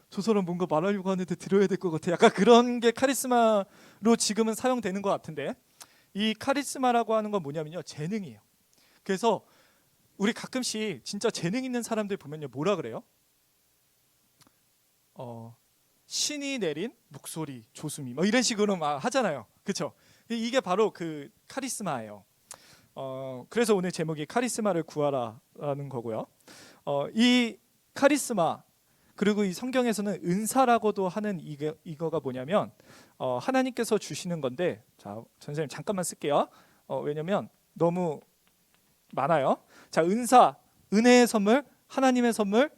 저 사람 뭔가 말하려고 하는데 들어야 될 것 같아. 약간 그런 게 카리스마로 지금은 사용되는 것 같은데 이 카리스마라고 하는 건 뭐냐면요 재능이에요. 그래서 우리 가끔씩 진짜 재능 있는 사람들 보면요 뭐라 그래요? 신이 내린 목소리, 조수미 뭐 이런 식으로 막 하잖아요. 그렇죠? 이게 바로 그 카리스마예요. 그래서 오늘 제목이 카리스마를 구하라라는 거고요. 이 카리스마 그리고 이 성경에서는 은사라고도 하는 이거가 뭐냐면 하나님께서 주시는 건데 자 선생님 잠깐만 쓸게요. 왜냐면 너무 많아요. 자 은사, 은혜의 선물, 하나님의 선물,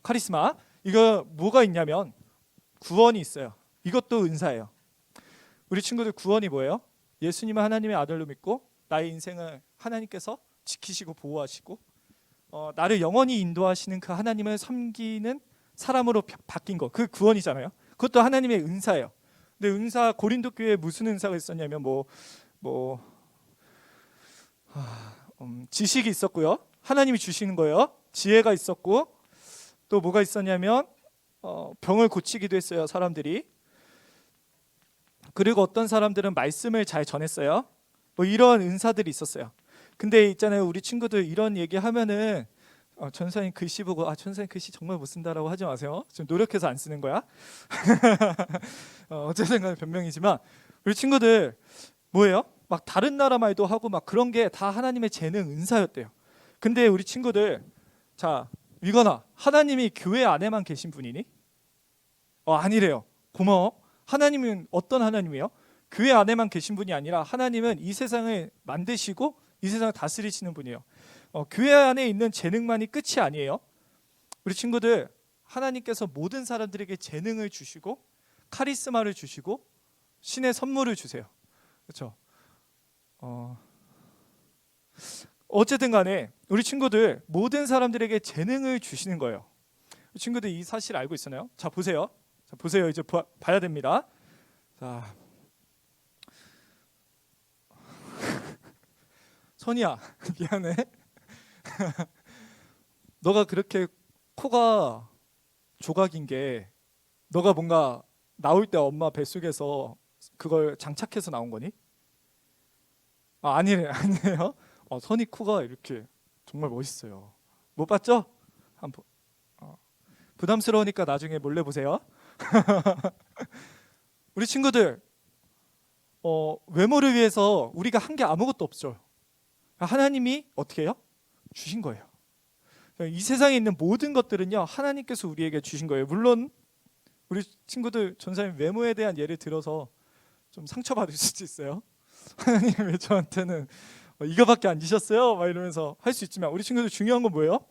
카리스마 이거 뭐가 있냐면 구원이 있어요. 이것도 은사예요. 우리 친구들 구원이 뭐예요? 예수님을 하나님의 아들로 믿고 나의 인생을 하나님께서 지키시고 보호하시고 나를 영원히 인도하시는 그 하나님을 섬기는 사람으로 바뀐 거, 그 구원이잖아요. 그것도 하나님의 은사예요. 근데 은사 고린도 교회에 무슨 은사가 있었냐면 지식이 있었고요. 하나님이 주시는 거예요. 지혜가 있었고 또 뭐가 있었냐면 병을 고치기도 했어요. 사람들이. 그리고 어떤 사람들은 말씀을 잘 전했어요. 뭐 이런 은사들이 있었어요. 근데 있잖아요, 우리 친구들 이런 얘기하면은 전사님 글씨 보고 전사님 글씨 정말 못 쓴다라고 하지 마세요. 지금 노력해서 안 쓰는 거야. 어쨌든 간에 변명이지만 우리 친구들 뭐예요? 막 다른 나라 말도 하고 막 그런 게 다 하나님의 재능, 은사였대요. 근데 우리 친구들 자 위건아, 하나님이 교회 안에만 계신 분이니? 아니래요. 고마워. 하나님은 어떤 하나님이에요? 교회 안에만 계신 분이 아니라 하나님은 이 세상을 만드시고 이 세상을 다스리시는 분이에요. 교회 안에 있는 재능만이 끝이 아니에요. 우리 친구들 하나님께서 모든 사람들에게 재능을 주시고 카리스마를 주시고 신의 선물을 주세요. 그렇죠? 어쨌든 간에 우리 친구들 모든 사람들에게 재능을 주시는 거예요. 친구들 이 사실 알고 있었나요? 자 보세요. 이제 봐야 됩니다. 자, 선이야 미안해. 너가 그렇게 코가 조각인 게 너가 뭔가 나올 때 엄마 뱃속에서 그걸 장착해서 나온 거니? 아니에요. 선이 코가 이렇게 정말 멋있어요. 못 봤죠? 한번. 부담스러우니까 나중에 몰래 보세요. 우리 친구들, 외모를 위해서 우리가 한 게 아무것도 없죠. 하나님이 어떻게 해요? 주신 거예요. 이 세상에 있는 모든 것들은요, 하나님께서 우리에게 주신 거예요. 물론 우리 친구들 전사님 외모에 대한 예를 들어서 좀 상처받을 수도 있어요. 하나님 왜 저한테는 이거밖에 안 주셨어요? 막 이러면서 할 수 있지만, 우리 친구들 중요한 건 뭐예요?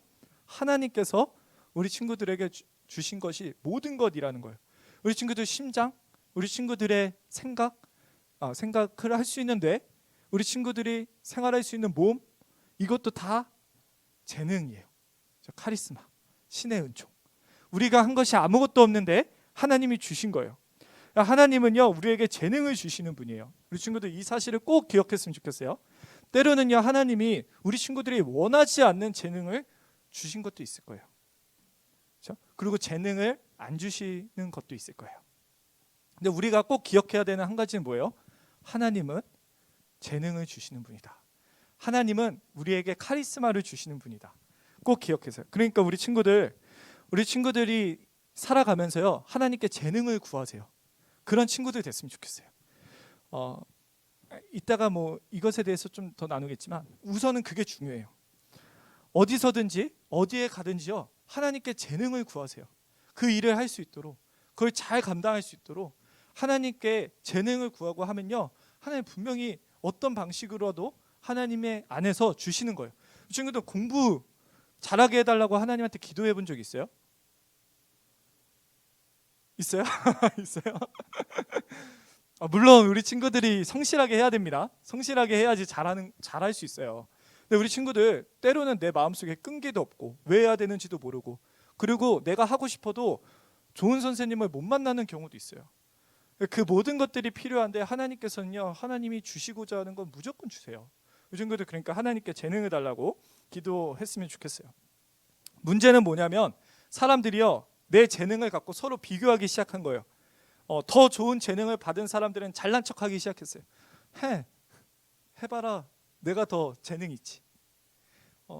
하나님께서 우리 친구들에게 주신 것이 모든 것이라는 거예요. 우리 친구들 심장, 우리 친구들의 생각을 할 수 있는 뇌, 우리 친구들이 생활할 수 있는 몸, 이것도 다 재능이에요. 카리스마, 신의 은총. 우리가 한 것이 아무것도 없는데 하나님이 주신 거예요. 하나님은요, 우리에게 재능을 주시는 분이에요. 우리 친구들 이 사실을 꼭 기억했으면 좋겠어요. 때로는요, 하나님이 우리 친구들이 원하지 않는 재능을 주신 것도 있을 거예요. 그렇죠? 그리고 재능을 안 주시는 것도 있을 거예요. 근데 우리가 꼭 기억해야 되는 한 가지는 뭐예요? 하나님은 재능을 주시는 분이다. 하나님은 우리에게 카리스마를 주시는 분이다. 꼭 기억해서요. 그러니까 우리 친구들이 살아가면서요, 하나님께 재능을 구하세요. 그런 친구들 됐으면 좋겠어요. 이따가 뭐 이것에 대해서 좀 더 나누겠지만, 우선은 그게 중요해요. 어디서든지 어디에 가든지요, 하나님께 재능을 구하세요. 그 일을 할 수 있도록, 그걸 잘 감당할 수 있도록 하나님께 재능을 구하고 하면요, 하나님 분명히 어떤 방식으로라도 하나님의 안에서 주시는 거예요. 이 친구들 공부 잘하게 해달라고 하나님한테 기도해 본 적 있어요? 있어요? 있어요? 물론 우리 친구들이 성실하게 해야 됩니다. 성실하게 해야지 잘할 수 있어요. 근데 우리 친구들 때로는 내 마음속에 끈기도 없고 왜 해야 되는지도 모르고, 그리고 내가 하고 싶어도 좋은 선생님을 못 만나는 경우도 있어요. 그 모든 것들이 필요한데 하나님께서는요, 하나님이 주시고자 하는 건 무조건 주세요. 이 친구들 그러니까 하나님께 재능을 달라고 기도했으면 좋겠어요. 문제는 뭐냐면, 사람들이요, 내 재능을 갖고 서로 비교하기 시작한 거예요. 더 좋은 재능을 받은 사람들은 잘난 척하기 시작했어요. 해봐라, 내가 더 재능이 있지.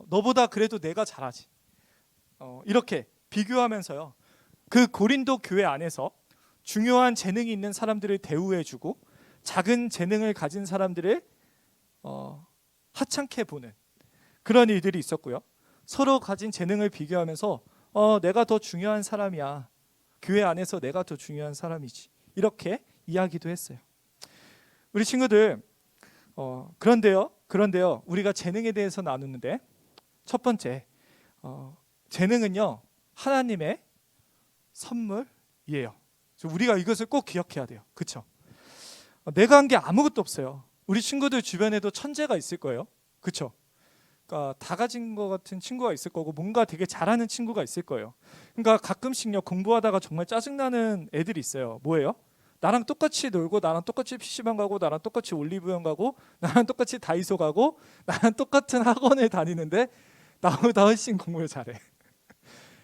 너보다 그래도 내가 잘하지. 이렇게 비교하면서요, 그 고린도 교회 안에서 중요한 재능이 있는 사람들을 대우해주고 작은 재능을 가진 사람들을 하찮게 보는 그런 일들이 있었고요. 서로 가진 재능을 비교하면서 내가 더 중요한 사람이야, 교회 안에서 내가 더 중요한 사람이지, 이렇게 이야기도 했어요. 우리 친구들, 그런데요 우리가 재능에 대해서 나누는데, 첫 번째, 재능은요 하나님의 선물이에요. 우리가 이것을 꼭 기억해야 돼요. 그렇죠? 내가 한 게 아무것도 없어요. 우리 친구들 주변에도 천재가 있을 거예요. 그렇죠? 그러니까 다 가진 것 같은 친구가 있을 거고, 뭔가 되게 잘하는 친구가 있을 거예요. 그러니까 가끔씩요, 공부하다가 정말 짜증나는 애들이 있어요. 뭐예요? 나랑 똑같이 놀고, 나랑 똑같이 PC방 가고, 나랑 똑같이 올리브영 가고, 나랑 똑같이 다이소 가고, 나랑 똑같은 학원을 다니는데 나보다 훨씬 공부를 잘해.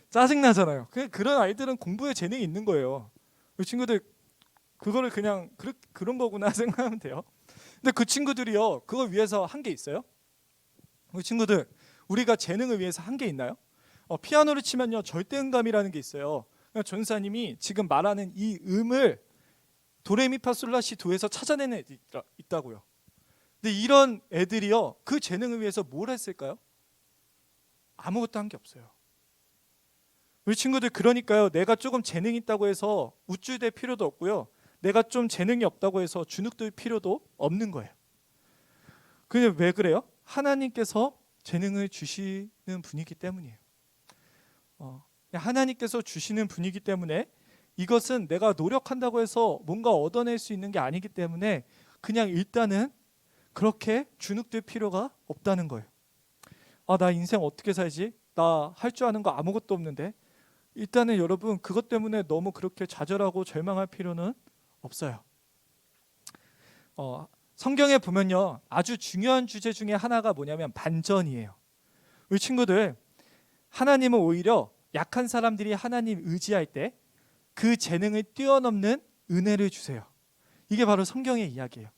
짜증나잖아요. 그런 아이들은 공부에 재능이 있는 거예요. 우리 친구들 그거를 그냥 그런 거구나 생각하면 돼요. 근데 그 친구들이요, 그걸 위해서 한 게 있어요? 우리 친구들, 우리가 재능을 위해서 한 게 있나요? 피아노를 치면요, 절대음감이라는 게 있어요. 전사님이 지금 말하는 이 음을 도레미파솔라시 도에서 찾아내는 애들이 있다고요. 근데 이런 애들이요, 그 재능을 위해서 뭘 했을까요? 아무것도 한 게 없어요. 우리 친구들, 그러니까요, 내가 조금 재능 있다고 해서 우쭐댈 필요도 없고요, 내가 좀 재능이 없다고 해서 주눅들 필요도 없는 거예요. 근데 왜 그래요? 하나님께서 재능을 주시는 분이기 때문이에요. 하나님께서 주시는 분이기 때문에, 이것은 내가 노력한다고 해서 뭔가 얻어낼 수 있는 게 아니기 때문에 그냥 일단은 그렇게 주눅들 필요가 없다는 거예요. 나 인생 어떻게 살지? 나 할 줄 아는 거 아무것도 없는데. 일단은 여러분, 그것 때문에 너무 그렇게 좌절하고 절망할 필요는 없어요. 성경에 보면요, 아주 중요한 주제 중에 하나가 뭐냐면 반전이에요. 우리 친구들, 하나님은 오히려 약한 사람들이 하나님 의지할 때 그 재능을 뛰어넘는 은혜를 주세요. 이게 바로 성경의 이야기예요.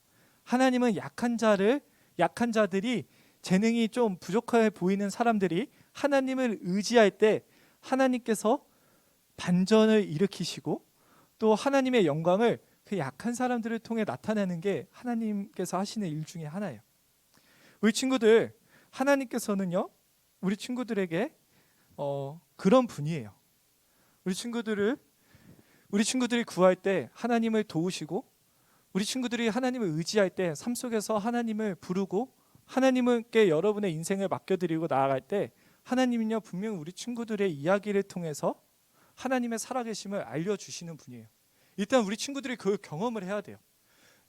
하나님은 약한 자들이, 재능이 좀 부족해 보이는 사람들이 하나님을 의지할 때 하나님께서 반전을 일으키시고 또 하나님의 영광을 그 약한 사람들을 통해 나타내는 게 하나님께서 하시는 일 중에 하나예요. 우리 친구들, 하나님께서는요 우리 친구들에게 그런 분이에요. 우리 친구들이 구할 때 하나님을 도우시고, 우리 친구들이 하나님을 의지할 때 삶 속에서 하나님을 부르고 하나님께 여러분의 인생을 맡겨드리고 나아갈 때 하나님은요 분명 우리 친구들의 이야기를 통해서 하나님의 살아계심을 알려주시는 분이에요. 일단 우리 친구들이 그걸 경험을 해야 돼요.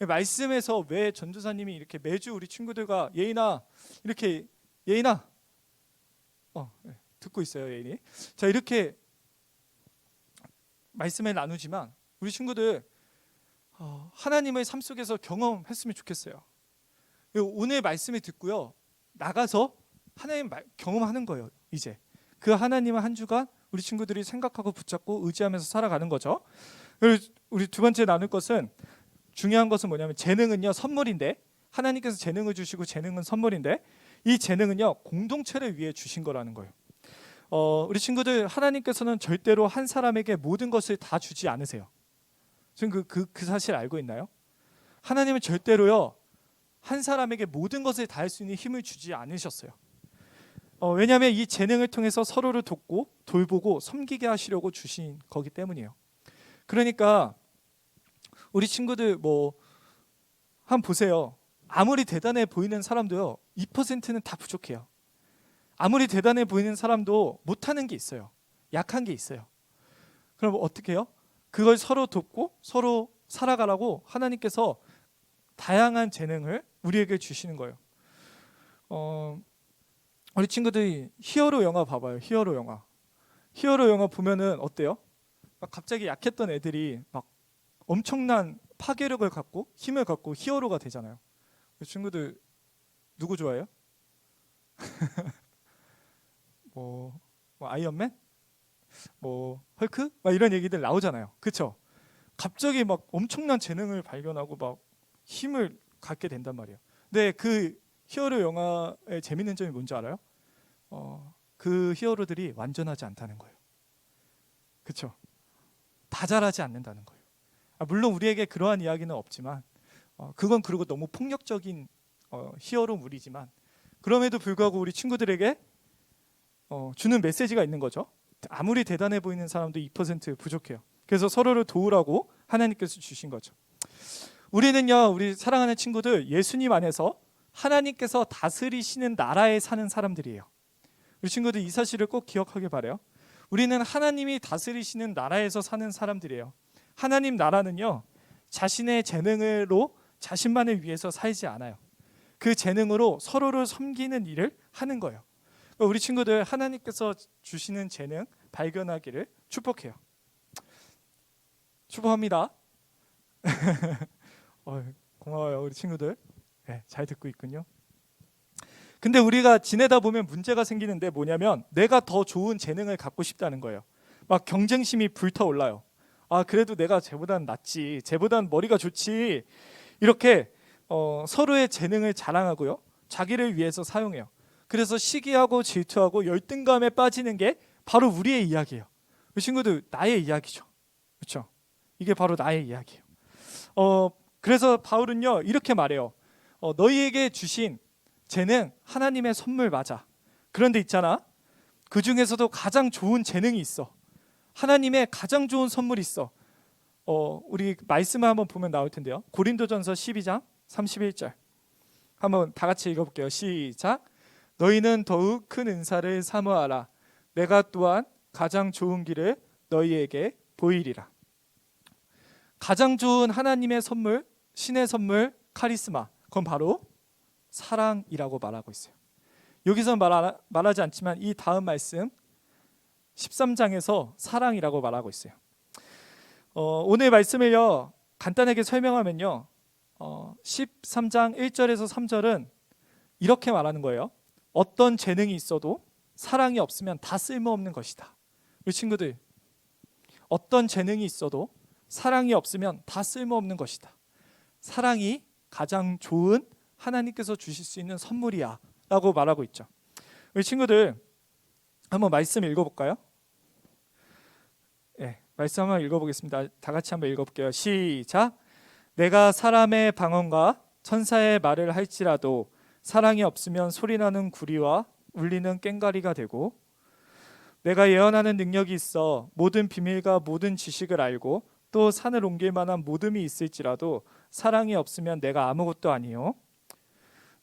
말씀에서 왜 전도사님이 이렇게 매주 우리 친구들과 예인아 듣고 있어요. 예인이 자 이렇게 말씀을 나누지만 우리 친구들 하나님의 삶 속에서 경험했으면 좋겠어요. 오늘 말씀을 듣고요 나가서 하나님 경험하는 거예요. 이제 그 하나님을 한 주간 우리 친구들이 생각하고 붙잡고 의지하면서 살아가는 거죠. 그리고 우리 두 번째 나눌 것은, 중요한 것은 뭐냐면 재능은요 선물인데, 하나님께서 재능을 주시고 재능은 선물인데 이 재능은요 공동체를 위해 주신 거라는 거예요. 우리 친구들, 하나님께서는 절대로 한 사람에게 모든 것을 다 주지 않으세요. 지금 그 사실 알고 있나요? 하나님은 절대로요 한 사람에게 모든 것을 다 할 수 있는 힘을 주지 않으셨어요. 왜냐하면 이 재능을 통해서 서로를 돕고 돌보고 섬기게 하시려고 주신 거기 때문이에요. 그러니까 우리 친구들 한번 보세요. 아무리 대단해 보이는 사람도요 2%는 다 부족해요. 아무리 대단해 보이는 사람도 못하는 게 있어요. 약한 게 있어요. 그럼 어떻게 해요? 그걸 서로 돕고 서로 살아가라고 하나님께서 다양한 재능을 우리에게 주시는 거예요. 우리 친구들이 히어로 영화 봐봐요. 히어로 영화 보면은 어때요? 갑자기 약했던 애들이 막 엄청난 파괴력을 갖고 힘을 갖고 히어로가 되잖아요. 우리 친구들 누구 좋아해요? 아이언맨? 헐크? 막 이런 얘기들 나오잖아요. 그렇죠? 갑자기 막 엄청난 재능을 발견하고 막 힘을 갖게 된단 말이에요. 근데 그 히어로 영화의 재밌는 점이 뭔지 알아요? 그 히어로들이 완전하지 않다는 거예요. 그렇죠? 다 잘하지 않는다는 거예요. 물론 우리에게 그러한 이야기는 없지만 그건 그리고 너무 폭력적인 히어로물이지만, 그럼에도 불구하고 우리 친구들에게 주는 메시지가 있는 거죠. 아무리 대단해 보이는 사람도 2% 부족해요. 그래서 서로를 도우라고 하나님께서 주신 거죠. 우리는요, 우리 사랑하는 친구들, 예수님 안에서 하나님께서 다스리시는 나라에 사는 사람들이에요. 우리 친구들 이 사실을 꼭 기억하길 바라요. 우리는 하나님이 다스리시는 나라에서 사는 사람들이에요. 하나님 나라는요 자신의 재능으로 자신만을 위해서 살지 않아요. 그 재능으로 서로를 섬기는 일을 하는 거예요. 우리 친구들, 하나님께서 주시는 재능 발견하기를 축복해요. 축복합니다. 고마워요 우리 친구들. 잘 듣고 있군요. 근데 우리가 지내다 보면 문제가 생기는데 뭐냐면, 내가 더 좋은 재능을 갖고 싶다는 거예요. 막 경쟁심이 불타올라요. 그래도 내가 쟤보단 낫지, 쟤보단 머리가 좋지, 이렇게 서로의 재능을 자랑하고요 자기를 위해서 사용해요. 그래서 시기하고 질투하고 열등감에 빠지는 게 바로 우리의 이야기예요. 우리 친구들, 나의 이야기죠. 그렇죠? 이게 바로 나의 이야기예요. 그래서 바울은요 이렇게 말해요. 너희에게 주신 재능 하나님의 선물 맞아. 그런데 있잖아, 그 중에서도 가장 좋은 재능이 있어. 하나님의 가장 좋은 선물이 있어. 우리 말씀을 한번 보면 나올 텐데요. 고린도전서 12장 31절 한번 다 같이 읽어볼게요. 시작. 너희는 더욱 큰 은사를 사모하라. 내가 또한 가장 좋은 길을 너희에게 보이리라. 가장 좋은 하나님의 선물, 신의 선물, 카리스마, 그건 바로 사랑이라고 말하고 있어요. 여기서 말하지 않지만 이 다음 말씀 13장에서 사랑이라고 말하고 있어요. 오늘 말씀을요 간단하게 설명하면요 13장 1절에서 3절은 이렇게 말하는 거예요. 어떤 재능이 있어도 사랑이 없으면 다 쓸모없는 것이다. 우리 친구들, 어떤 재능이 있어도 사랑이 없으면 다 쓸모없는 것이다. 사랑이 가장 좋은 하나님께서 주실 수 있는 선물이야 라고 말하고 있죠. 우리 친구들 한번 말씀 읽어볼까요? 말씀 한번 읽어보겠습니다. 다 같이 한번 읽어볼게요. 시작. 내가 사람의 방언과 천사의 말을 할지라도 사랑이 없으면 소리나는 구리와 울리는 꽹과리가 되고, 내가 예언하는 능력이 있어 모든 비밀과 모든 지식을 알고 또 산을 옮길 만한 모듬이 있을지라도 사랑이 없으면 내가 아무것도 아니요.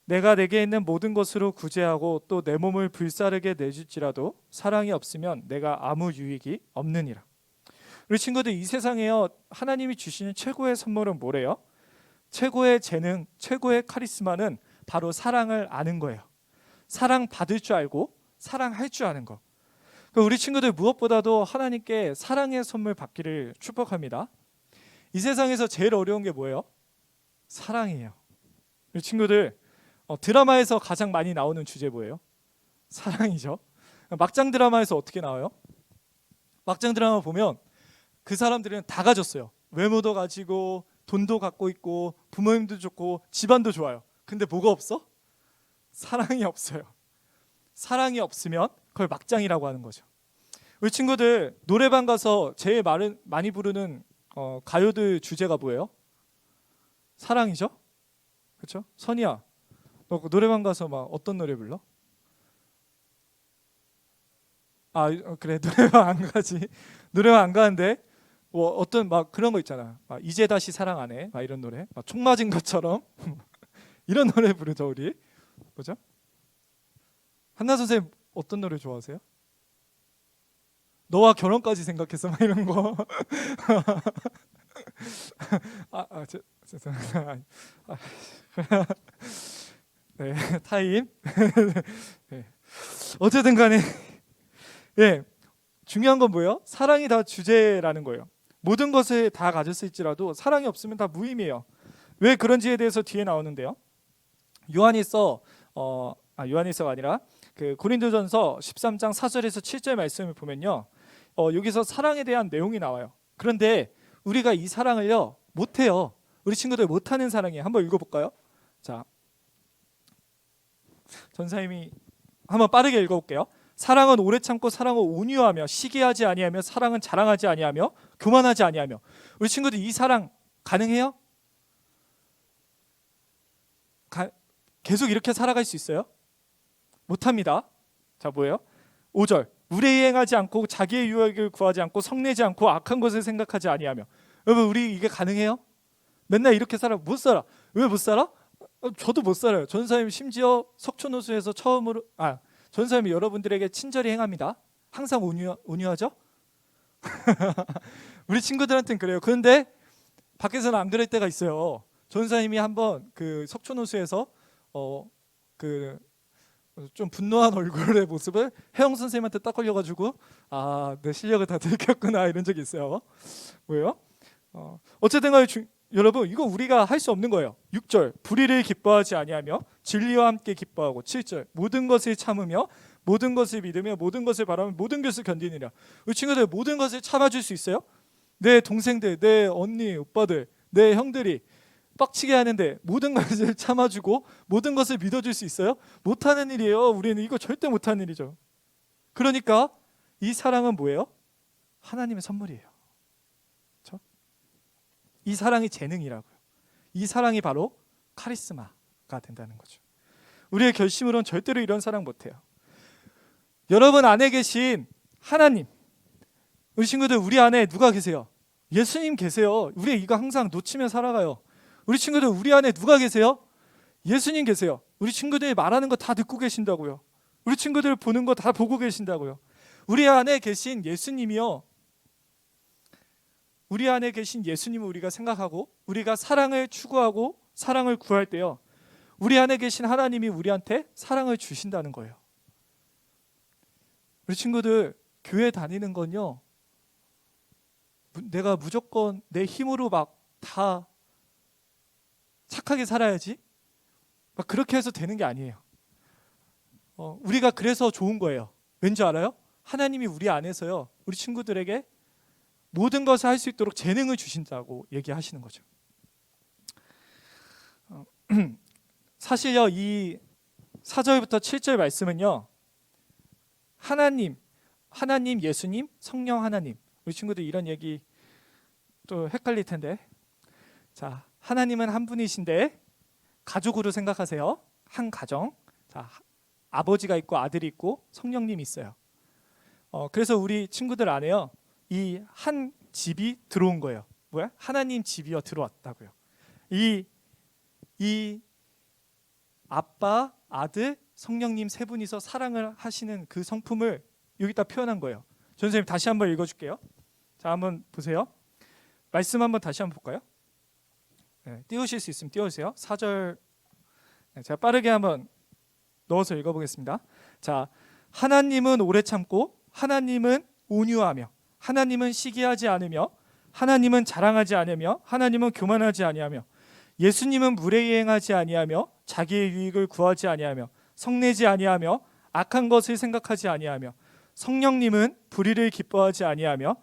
내가 내게 있는 모든 것으로 구제하고 또 내 몸을 불사르게 내줄지라도 사랑이 없으면 내가 아무 유익이 없느니라. 우리 친구들, 이 세상에요, 하나님이 주시는 최고의 선물은 뭐래요? 최고의 재능, 최고의 카리스마는 바로 사랑을 아는 거예요. 사랑 받을 줄 알고 사랑할 줄 아는 거. 우리 친구들 무엇보다도 하나님께 사랑의 선물 받기를 축복합니다. 이 세상에서 제일 어려운 게 뭐예요? 사랑이에요. 우리 친구들, 드라마에서 가장 많이 나오는 주제 뭐예요? 사랑이죠. 막장 드라마에서 어떻게 나와요? 막장 드라마 보면 그 사람들은 다 가졌어요. 외모도 가지고 돈도 갖고 있고 부모님도 좋고 집안도 좋아요. 근데 뭐가 없어? 사랑이 없어요. 사랑이 없으면 그걸 막장이라고 하는 거죠. 우리 친구들, 노래방 가서 제일 많이 부르는 가요들 주제가 뭐예요? 사랑이죠? 그렇죠? 선이야, 너 노래방 가서 막 어떤 노래 불러? 그래, 노래방 안 가지. 노래방 안 가는데 뭐 어떤 막 그런 거 있잖아. 막 이제 다시 사랑 안 해. 막 이런 노래. 막 총 맞은 것처럼 이런 노래 부르죠, 우리. 뭐죠? 한나 선생님 어떤 노래 좋아하세요? 너와 결혼까지 생각해서 막 이런 거. 죄송합니다. 네, 타임. 네. 어쨌든 간에 예, 중요한 건 뭐예요? 사랑이 다 주제라는 거예요. 모든 것을 다 가졌을지라도 사랑이 없으면 다 무의미해요. 왜 그런지에 대해서 뒤에 나오는데요. 요한일서가 아니라 그 고린도전서 13장 4절에서 7절 말씀을 보면요, 여기서 사랑에 대한 내용이 나와요. 그런데 우리가 이 사랑을요 못해요. 우리 친구들 못하는 사랑이에요. 한번 읽어볼까요? 자, 전사님이 한번 빠르게 읽어볼게요. 사랑은 오래 참고 사랑은 온유하며 시기하지 아니하며 사랑은 자랑하지 아니하며 교만하지 아니하며. 우리 친구들 이 사랑 가능해요? 계속 이렇게 살아갈 수 있어요? 못합니다. 자, 뭐예요? 5절. 무례행하지 않고 자기의 유익을 구하지 않고 성내지 않고 악한 것을 생각하지 아니하며. 여러분, 우리 이게 가능해요? 맨날 이렇게 살아? 못 살아. 왜 못 살아? 저도 못 살아요. 전사님 심지어 석촌호수에서 처음으로 전사님이 여러분들에게 친절히 행합니다. 항상 온유하죠? 우리 친구들한테는 그래요. 그런데 밖에서는 안 그럴 때가 있어요. 전사님이 한번 그 석촌호수에서 좀 분노한 얼굴의 모습을 혜영 선생님한테 딱 걸려가지고 내 실력을 다 들켰구나 이런 적이 있어요. 뭐예요? 어쨌든 간에 여러분, 이거 우리가 할 수 없는 거예요. 6절. 불의를 기뻐하지 아니하며 진리와 함께 기뻐하고. 7절. 모든 것을 참으며 모든 것을 믿으며 모든 것을 바라며 모든 것을 견디느라. 우리 친구들 모든 것을 참아줄 수 있어요? 내 동생들, 내 언니, 오빠들, 내 형들이 빡치게 하는데 모든 것을 참아주고 모든 것을 믿어줄 수 있어요? 못하는 일이에요. 우리는 이거 절대 못하는 일이죠. 그러니까 이 사랑은 뭐예요? 하나님의 선물이에요. 그렇죠? 이 사랑이 재능이라고요. 이 사랑이 바로 카리스마가 된다는 거죠. 우리의 결심으로는 절대로 이런 사랑 못해요. 여러분 안에 계신 하나님, 우리 친구들, 우리 안에 누가 계세요? 예수님 계세요. 우리 이거 항상 놓치며 살아가요. 우리 친구들, 우리 안에 누가 계세요? 예수님 계세요. 우리 친구들이 말하는 거 다 듣고 계신다고요. 우리 친구들 보는 거 다 보고 계신다고요. 우리 안에 계신 예수님이요, 우리 안에 계신 예수님을 우리가 생각하고 우리가 사랑을 추구하고 사랑을 구할 때요, 우리 안에 계신 하나님이 우리한테 사랑을 주신다는 거예요. 우리 친구들, 교회 다니는 건요, 내가 무조건 내 힘으로 막 다 착하게 살아야지 막 그렇게 해서 되는 게 아니에요. 우리가 그래서 좋은 거예요. 왠지 알아요? 하나님이 우리 안에서요, 우리 친구들에게 모든 것을 할 수 있도록 재능을 주신다고 얘기하시는 거죠. 사실요, 이 4절부터 7절 말씀은요, 하나님, 예수님, 성령 하나님, 우리 친구들 이런 얘기 또 헷갈릴 텐데. 자, 하나님은 한 분이신데 가족으로 생각하세요. 한 가정. 자, 아버지가 있고 아들이 있고 성령님이 있어요. 그래서 우리 친구들 안에요. 이 한 집이 들어온 거예요. 뭐야? 하나님 집이요 들어왔다고요. 이 아빠, 아들, 성령님 세 분이서 사랑을 하시는 그 성품을 여기다 표현한 거예요. 선생님 다시 한번 읽어줄게요. 자, 한번 보세요. 말씀 한번 다시 한번 볼까요? 네, 띄우실 수 있으면 띄워주세요. 4절. 네, 제가 빠르게 한번 넣어서 읽어보겠습니다. 자, 하나님은 오래 참고 하나님은 온유하며 하나님은 시기하지 않으며 하나님은 자랑하지 않으며 하나님은 교만하지 아니하며 예수님은 무례행하지 아니하며 자기의 유익을 구하지 아니하며 성내지 아니하며 악한 것을 생각하지 아니하며 성령님은 불의를 기뻐하지 아니하며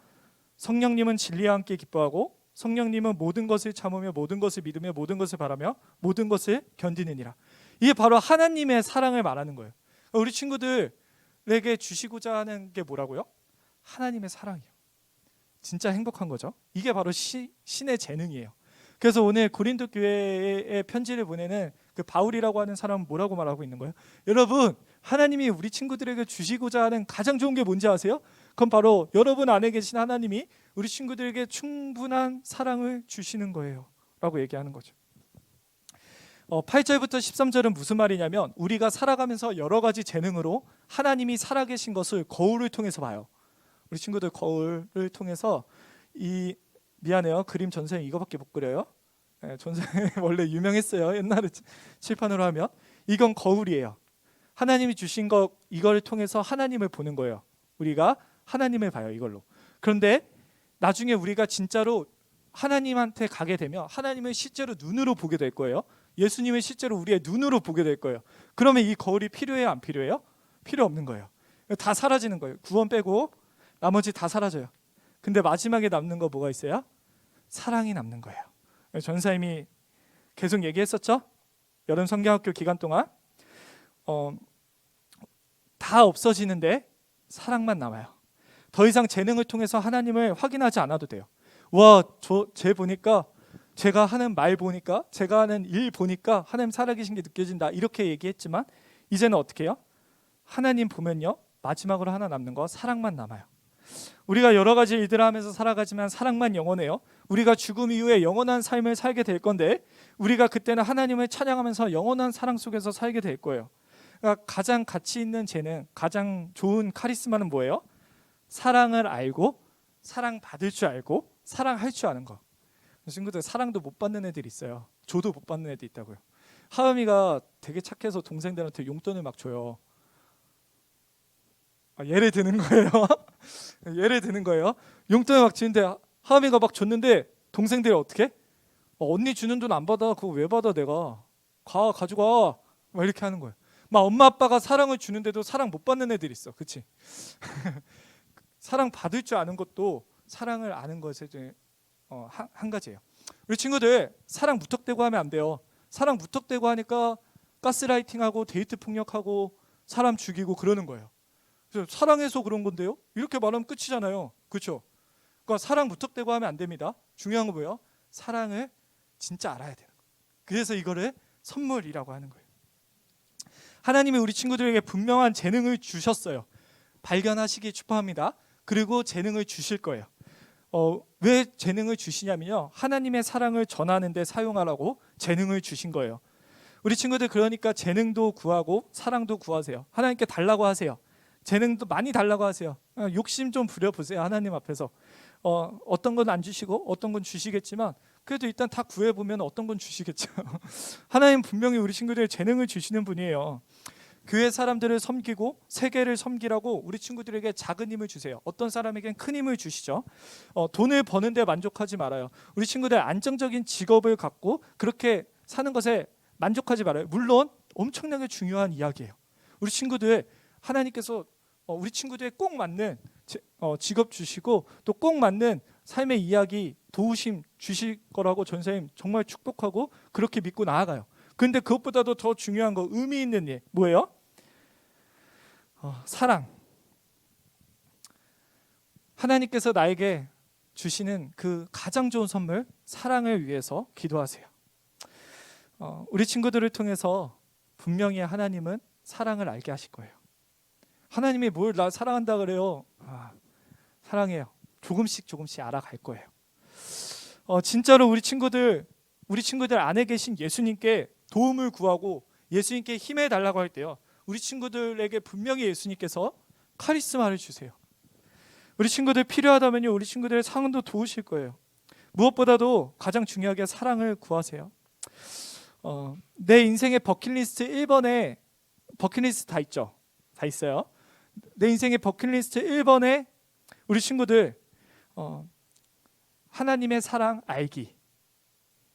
성령님은 진리와 함께 기뻐하고 성령님은 모든 것을 참으며 모든 것을 믿으며 모든 것을 바라며 모든 것을 견디느니라. 이게 바로 하나님의 사랑을 말하는 거예요. 우리 친구들에게 주시고자 하는 게 뭐라고요? 하나님의 사랑이에요. 진짜 행복한 거죠. 이게 바로 신의 재능이에요. 그래서 오늘 고린도 교회에 편지를 보내는 그 바울이라고 하는 사람은 뭐라고 말하고 있는 거예요? 여러분, 하나님이 우리 친구들에게 주시고자 하는 가장 좋은 게 뭔지 아세요? 그건 바로 여러분 안에 계신 하나님이 우리 친구들에게 충분한 사랑을 주시는 거예요 라고 얘기하는 거죠. 8절부터 13절은 무슨 말이냐면 우리가 살아가면서 여러 가지 재능으로 하나님이 살아계신 것을 거울을 통해서 봐요. 우리 친구들 거울을 통해서 미안해요. 그림 전생 이거밖에 못 그려요. 네, 전생 원래 유명했어요. 옛날에 칠판으로 하면. 이건 거울이에요. 하나님이 주신 것 이걸 통해서 하나님을 보는 거예요. 우리가 하나님을 봐요. 이걸로. 그런데 나중에 우리가 진짜로 하나님한테 가게 되면 하나님을 실제로 눈으로 보게 될 거예요. 예수님을 실제로 우리의 눈으로 보게 될 거예요. 그러면 이 거울이 필요해요? 안 필요해요? 필요 없는 거예요. 다 사라지는 거예요. 구원 빼고 나머지 다 사라져요. 근데 마지막에 남는 거 뭐가 있어요? 사랑이 남는 거예요. 전사님이 계속 얘기했었죠? 여름 성경학교 기간 동안 다 없어지는데 사랑만 남아요. 더 이상 재능을 통해서 하나님을 확인하지 않아도 돼요. 와, 쟤 보니까 제가 하는 말 보니까 제가 하는 일 보니까 하나님 살아계신 게 느껴진다 이렇게 얘기했지만 이제는 어떻게 해요? 하나님 보면요 마지막으로 하나 남는 거 사랑만 남아요. 우리가 여러 가지 일들을 하면서 살아가지만 사랑만 영원해요. 우리가 죽음 이후에 영원한 삶을 살게 될 건데 우리가 그때는 하나님을 찬양하면서 영원한 사랑 속에서 살게 될 거예요. 그러니까 가장 가치 있는 재능, 가장 좋은 카리스마는 뭐예요? 사랑을 알고 사랑받을 줄 알고 사랑할 줄 아는 거. 친구들 사랑도 못 받는 애들이 있어요. 줘도 못 받는 애들이 있다고요. 하음이가 되게 착해서 동생들한테 용돈을 막 줘요. 예를 드는 거예요. 예를 드는 거예요. 용돈을 막 주는데 하음이가 막 줬는데 동생들이 어떻게? 언니 주는 돈 안 받아. 그거 왜 받아 내가? 가져가. 막 이렇게 하는 거예요. 막 엄마 아빠가 사랑을 주는데도 사랑 못 받는 애들이 있어. 그렇지? 사랑 받을 줄 아는 것도 사랑을 아는 것에 한 가지예요. 우리 친구들 사랑 무턱대고 하면 안 돼요. 사랑 무턱대고 하니까 가스라이팅하고 데이트 폭력하고 사람 죽이고 그러는 거예요. 그래서 사랑해서 그런 건데요. 이렇게 말하면 끝이잖아요. 그렇죠? 그러니까 사랑 무턱대고 하면 안 됩니다. 중요한 건 뭐예요? 사랑을 진짜 알아야 돼요. 그래서 이거를 선물이라고 하는 거예요. 하나님이 우리 친구들에게 분명한 재능을 주셨어요. 발견하시기 축복합니다. 그리고 재능을 주실 거예요. 왜 재능을 주시냐면요. 하나님의 사랑을 전하는 데 사용하라고 재능을 주신 거예요. 우리 친구들 그러니까 재능도 구하고 사랑도 구하세요. 하나님께 달라고 하세요. 재능도 많이 달라고 하세요. 욕심 좀 부려보세요. 하나님 앞에서. 어떤 건 안 주시고 어떤 건 주시겠지만 그래도 일단 다 구해보면 어떤 건 주시겠죠. 하나님 분명히 우리 친구들 재능을 주시는 분이에요. 교회 사람들을 섬기고 세계를 섬기라고 우리 친구들에게 작은 힘을 주세요. 어떤 사람에겐 큰 힘을 주시죠. 돈을 버는데 만족하지 말아요. 우리 친구들 안정적인 직업을 갖고 그렇게 사는 것에 만족하지 말아요. 물론 엄청나게 중요한 이야기예요. 우리 친구들 하나님께서 우리 친구들에 꼭 맞는 직업 주시고 또 꼭 맞는 삶의 이야기 도우심 주실 거라고 전사님 정말 축복하고 그렇게 믿고 나아가요. 근데 그것보다도 더 중요한 거 의미 있는 일 뭐예요? 사랑. 하나님께서 나에게 주시는 그 가장 좋은 선물, 사랑을 위해서 기도하세요. 우리 친구들을 통해서 분명히 하나님은 사랑을 알게 하실 거예요. 하나님이 뭘 나 사랑한다 그래요? 사랑해요. 조금씩 알아갈 거예요. 진짜로 우리 친구들 안에 계신 예수님께 도움을 구하고 예수님께 힘을 달라고 할 때요, 우리 친구들에게 분명히 예수님께서 카리스마를 주세요. 우리 친구들 필요하다면요, 우리 친구들의 상황도 도우실 거예요. 무엇보다도 가장 중요하게 사랑을 구하세요. 내 인생의 버킷리스트 1번에 버킷리스트 다 있죠? 다 있어요. 내 인생의 버킷리스트 1번에 우리 친구들 하나님의 사랑 알기,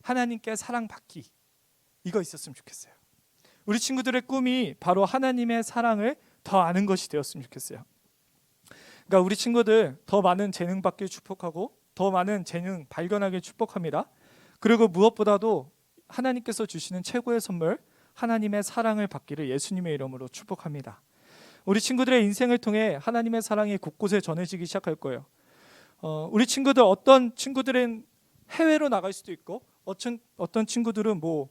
하나님께 사랑받기, 이거 있었으면 좋겠어요. 우리 친구들의 꿈이 바로 하나님의 사랑을 더 아는 것이 되었으면 좋겠어요. 그러니까 우리 친구들 더 많은 재능 받길 축복하고 더 많은 재능 발견하길 축복합니다. 그리고 무엇보다도 하나님께서 주시는 최고의 선물, 하나님의 사랑을 받기를 예수님의 이름으로 축복합니다. 우리 친구들의 인생을 통해 하나님의 사랑이 곳곳에 전해지기 시작할 거예요. 우리 친구들, 어떤 친구들은 해외로 나갈 수도 있고 어떤 친구들은 뭐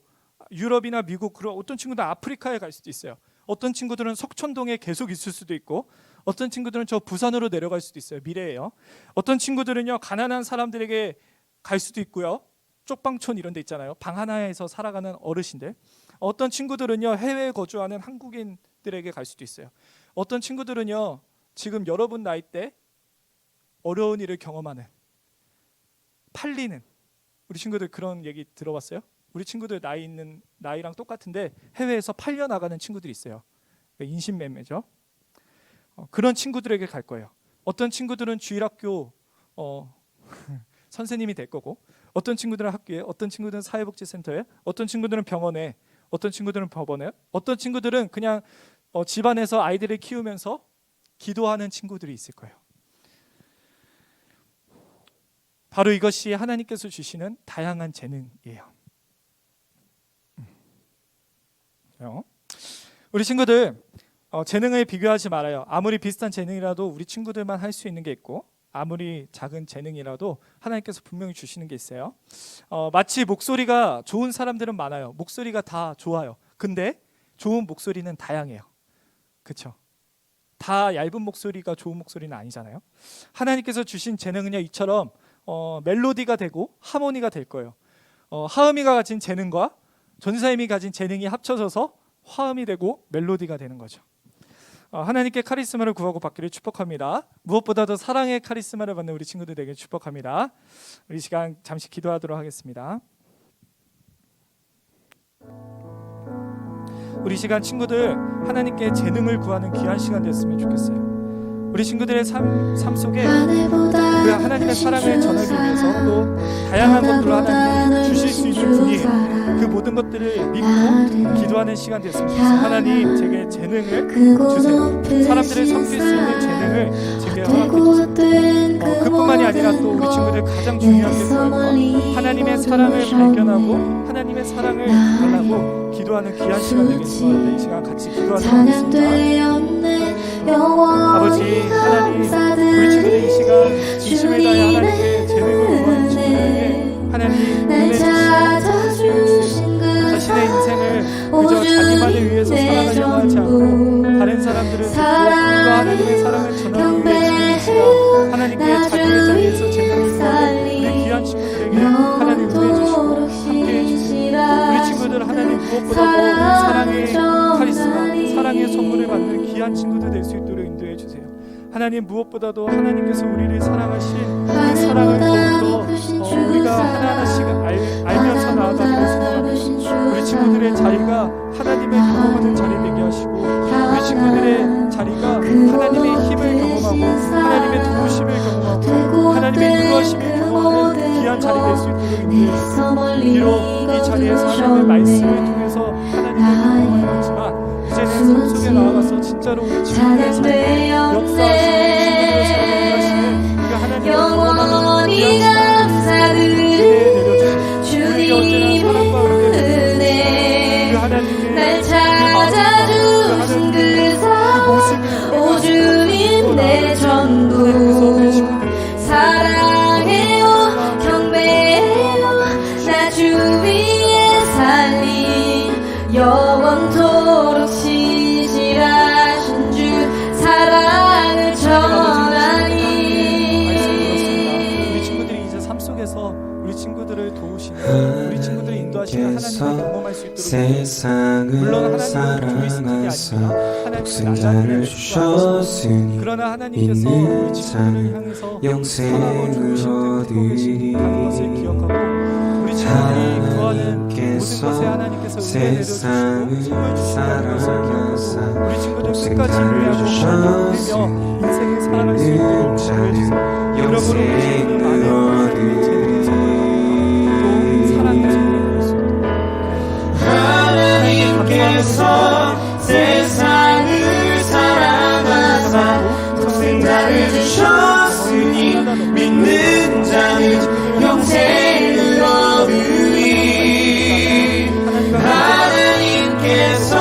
유럽이나 미국, 그리고 어떤 친구들은 아프리카에 갈 수도 있어요. 어떤 친구들은 석촌동에 계속 있을 수도 있고 어떤 친구들은 저 부산으로 내려갈 수도 있어요. 미래에요. 어떤 친구들은요, 가난한 사람들에게 갈 수도 있고요. 쪽방촌 이런 데 있잖아요. 방 하나에서 살아가는 어르신들. 어떤 친구들은요, 해외에 거주하는 한국인들에게 갈 수도 있어요. 어떤 친구들은요, 지금 여러분 나이 때 어려운 일을 경험하는, 팔리는, 우리 친구들 그런 얘기 들어봤어요? 우리 친구들 나이랑 똑같은데 해외에서 팔려 나가는 친구들이 있어요. 인신매매죠. 그런 친구들에게 갈 거예요. 어떤 친구들은 주일학교 선생님이 될 거고, 어떤 친구들은 학교에, 어떤 친구들은 사회복지센터에, 어떤 친구들은 병원에, 어떤 친구들은 법원에, 어떤 친구들은 그냥 집안에서 아이들을 키우면서 기도하는 친구들이 있을 거예요. 바로 이것이 하나님께서 주시는 다양한 재능이에요. 우리 친구들, 재능을 비교하지 말아요. 아무리 비슷한 재능이라도 우리 친구들만 할 수 있는 게 있고, 아무리 작은 재능이라도 하나님께서 분명히 주시는 게 있어요. 마치 목소리가 좋은 사람들은 많아요. 목소리가 다 좋아요. 근데 좋은 목소리는 다양해요. 그렇죠? 다 얇은 목소리가 좋은 목소리는 아니잖아요. 하나님께서 주신 재능은요, 이처럼 멜로디가 되고 하모니가 될 거예요. 하음이가 가진 재능과 전사님이 가진 재능이 합쳐져서 화음이 되고 멜로디가 되는 거죠. 하나님께 카리스마를 구하고 받기를 축복합니다. 무엇보다도 사랑의 카리스마를 받는 우리 친구들 되게 축복합니다. 우리 시간 잠시 기도하도록 하겠습니다. 우리 시간 친구들 하나님께 재능을 구하는 귀한 시간 됐으면 좋겠어요. 우리 친구들의 삶 속에 그 하나님의 사랑을 전하기 위해서 또 다양한 것들을 하나님이 주실 수 있는 분이에요. 그 모든 것들을 믿고 기도하는 시간 됐으면 좋겠어요. 하나님, 제게 재능을 주세요. 사람들을 섬길 수 있는 재능을 제게 허락해 주세요. 그뿐만이 아니라 또 우리 친구들 가장 중요한 게 뭐예요? 하나님의 사랑을 발견하고 하나님의 사랑을 달라고 기도하는 귀한 시간 되겠습니다. 이 시간 같이 기도하도록 하겠습니다. 아버지 하나님, 우리 친구들 이 시간 진심을 다해 하나님께 재능을 구하는 친구들에게 하나님 은혜 주시고 자신의 인생을 그저 자기만을 위해서 살아가려고 하지 않고 다른 사람들을 믿고 하나님의 사랑을 전하기 위해 주시고 하나님께 자기의 자리에서 재능을 구하는 우리 귀한 친구들에게 하나님 은혜 주시고 함께해 주세요. 우리 친구들 하나님 무엇보다도 사랑의 카리스마, 사랑의 선물을 받는 귀한 친구들 될 수 있도록 인도해 주세요. 하나님, 무엇보다도 하나님께서 우리를 사랑하신 그 사랑을 더욱더 우리가 하나하나씩 알면서 나아가기를 소원합니다. 우리 친구들의 자리가 하나님을 경험하는 자리 되게 하시고 우리 친구들의 자리가 하나님의 힘을 경험하고 하나님의 도우심을 경험하고 하나님의 인도하심을 경험하는 귀한 자리 될 수 있도록 인도해 주세요. 비록 이 자리에서 하나님의 말씀을 통해서 하나님을 경험하는 거지만 이제는 삶 속에 나아가서 진짜로 우리 친구들의 삶에 역사하시는 친구들의 삶을 하시는 그 하나님의 경험하는 귀한 시간을 내려주시고 우리에게 언제나 사랑과 은혜를 그 하나님의 날 찾아주신 그 모습을 오 주님 내 전부 우리 친구들을 도우시는, 우리 친구들을 인도하시는 하나님을 경험할 수 있도록 세상을 물론 하나님은 조이스틱이 사랑하사 아닙니다. 하나님은 독생자를 주셨으니 그러나 하나님께서 우리 친구들을 향해서 영생을 얻으리. 하는 것을 기억하고 우리 친구들이 구하는 모든 것에 하나님께서 은혜를 세상을 내려주시고 선물 주신다는 것을 사랑하사 기억하고 우리 친구들 끝까지 독생자를 인내하고 주셨으니 누리며 인생을 살아갈 수 있도록 도와주세요. 여러분, 우리 친구들 많은 하나님의 재능을 선물하고 또 사랑을 선물하고 있습니다. 하나님께서 세상을 사랑하사 독생자를 주셨으니 믿는 자는 영생을 얻으리. 하나님께서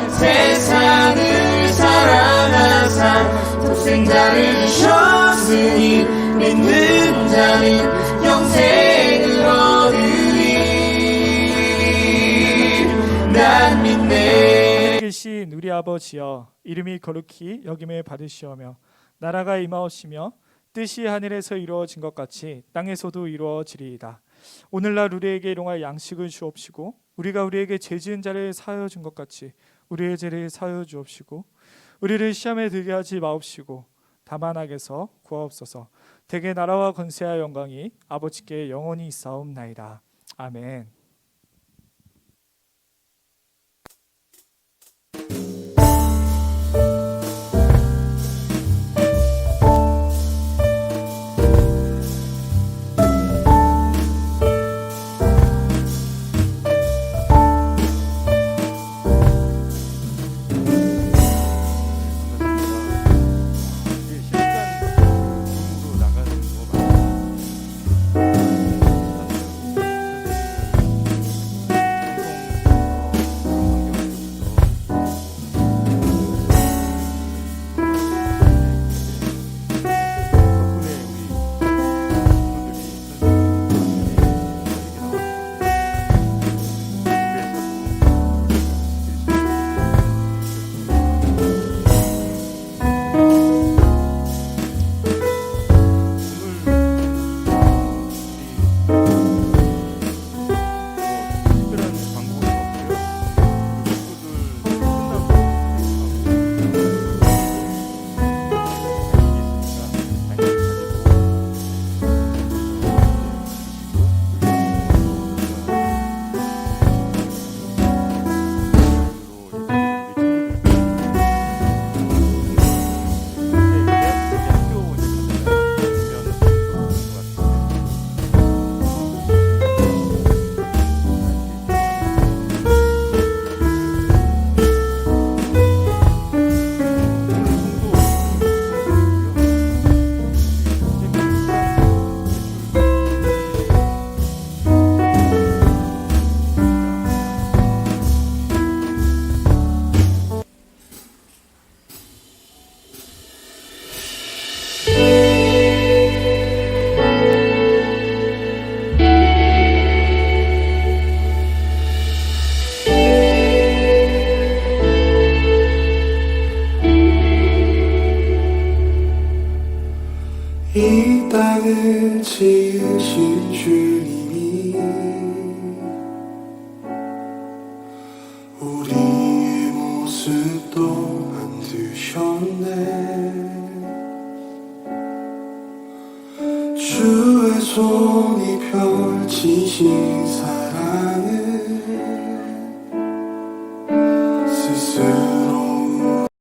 세상을 사랑하사 독생자를 주셨으니 믿는 자는 영생을 얻으리. 난 믿네. 계신 우리 아버지여, 이름이 거룩히 여김을 받으시오며 나라가 임하옵시며 뜻이 하늘에서 이루어진 것 같이 땅에서도 이루어지리이다. 오늘날 우리에게 일용할 양식을 주옵시고 우리가 우리에게 죄 지은 자를 사하여 준 것 같이 우리의 죄를 사하여 주옵시고 우리를 시험에 들게 하지 마옵시고 다만 악에서 구하옵소서. 대개 나라와 권세와 영광이 아버지께 영원히 있사옵나이다. 아멘. 이 땅을 지으신 주님이 우리의 모습도 만드셨네. 주의 손이 펼치신 사랑을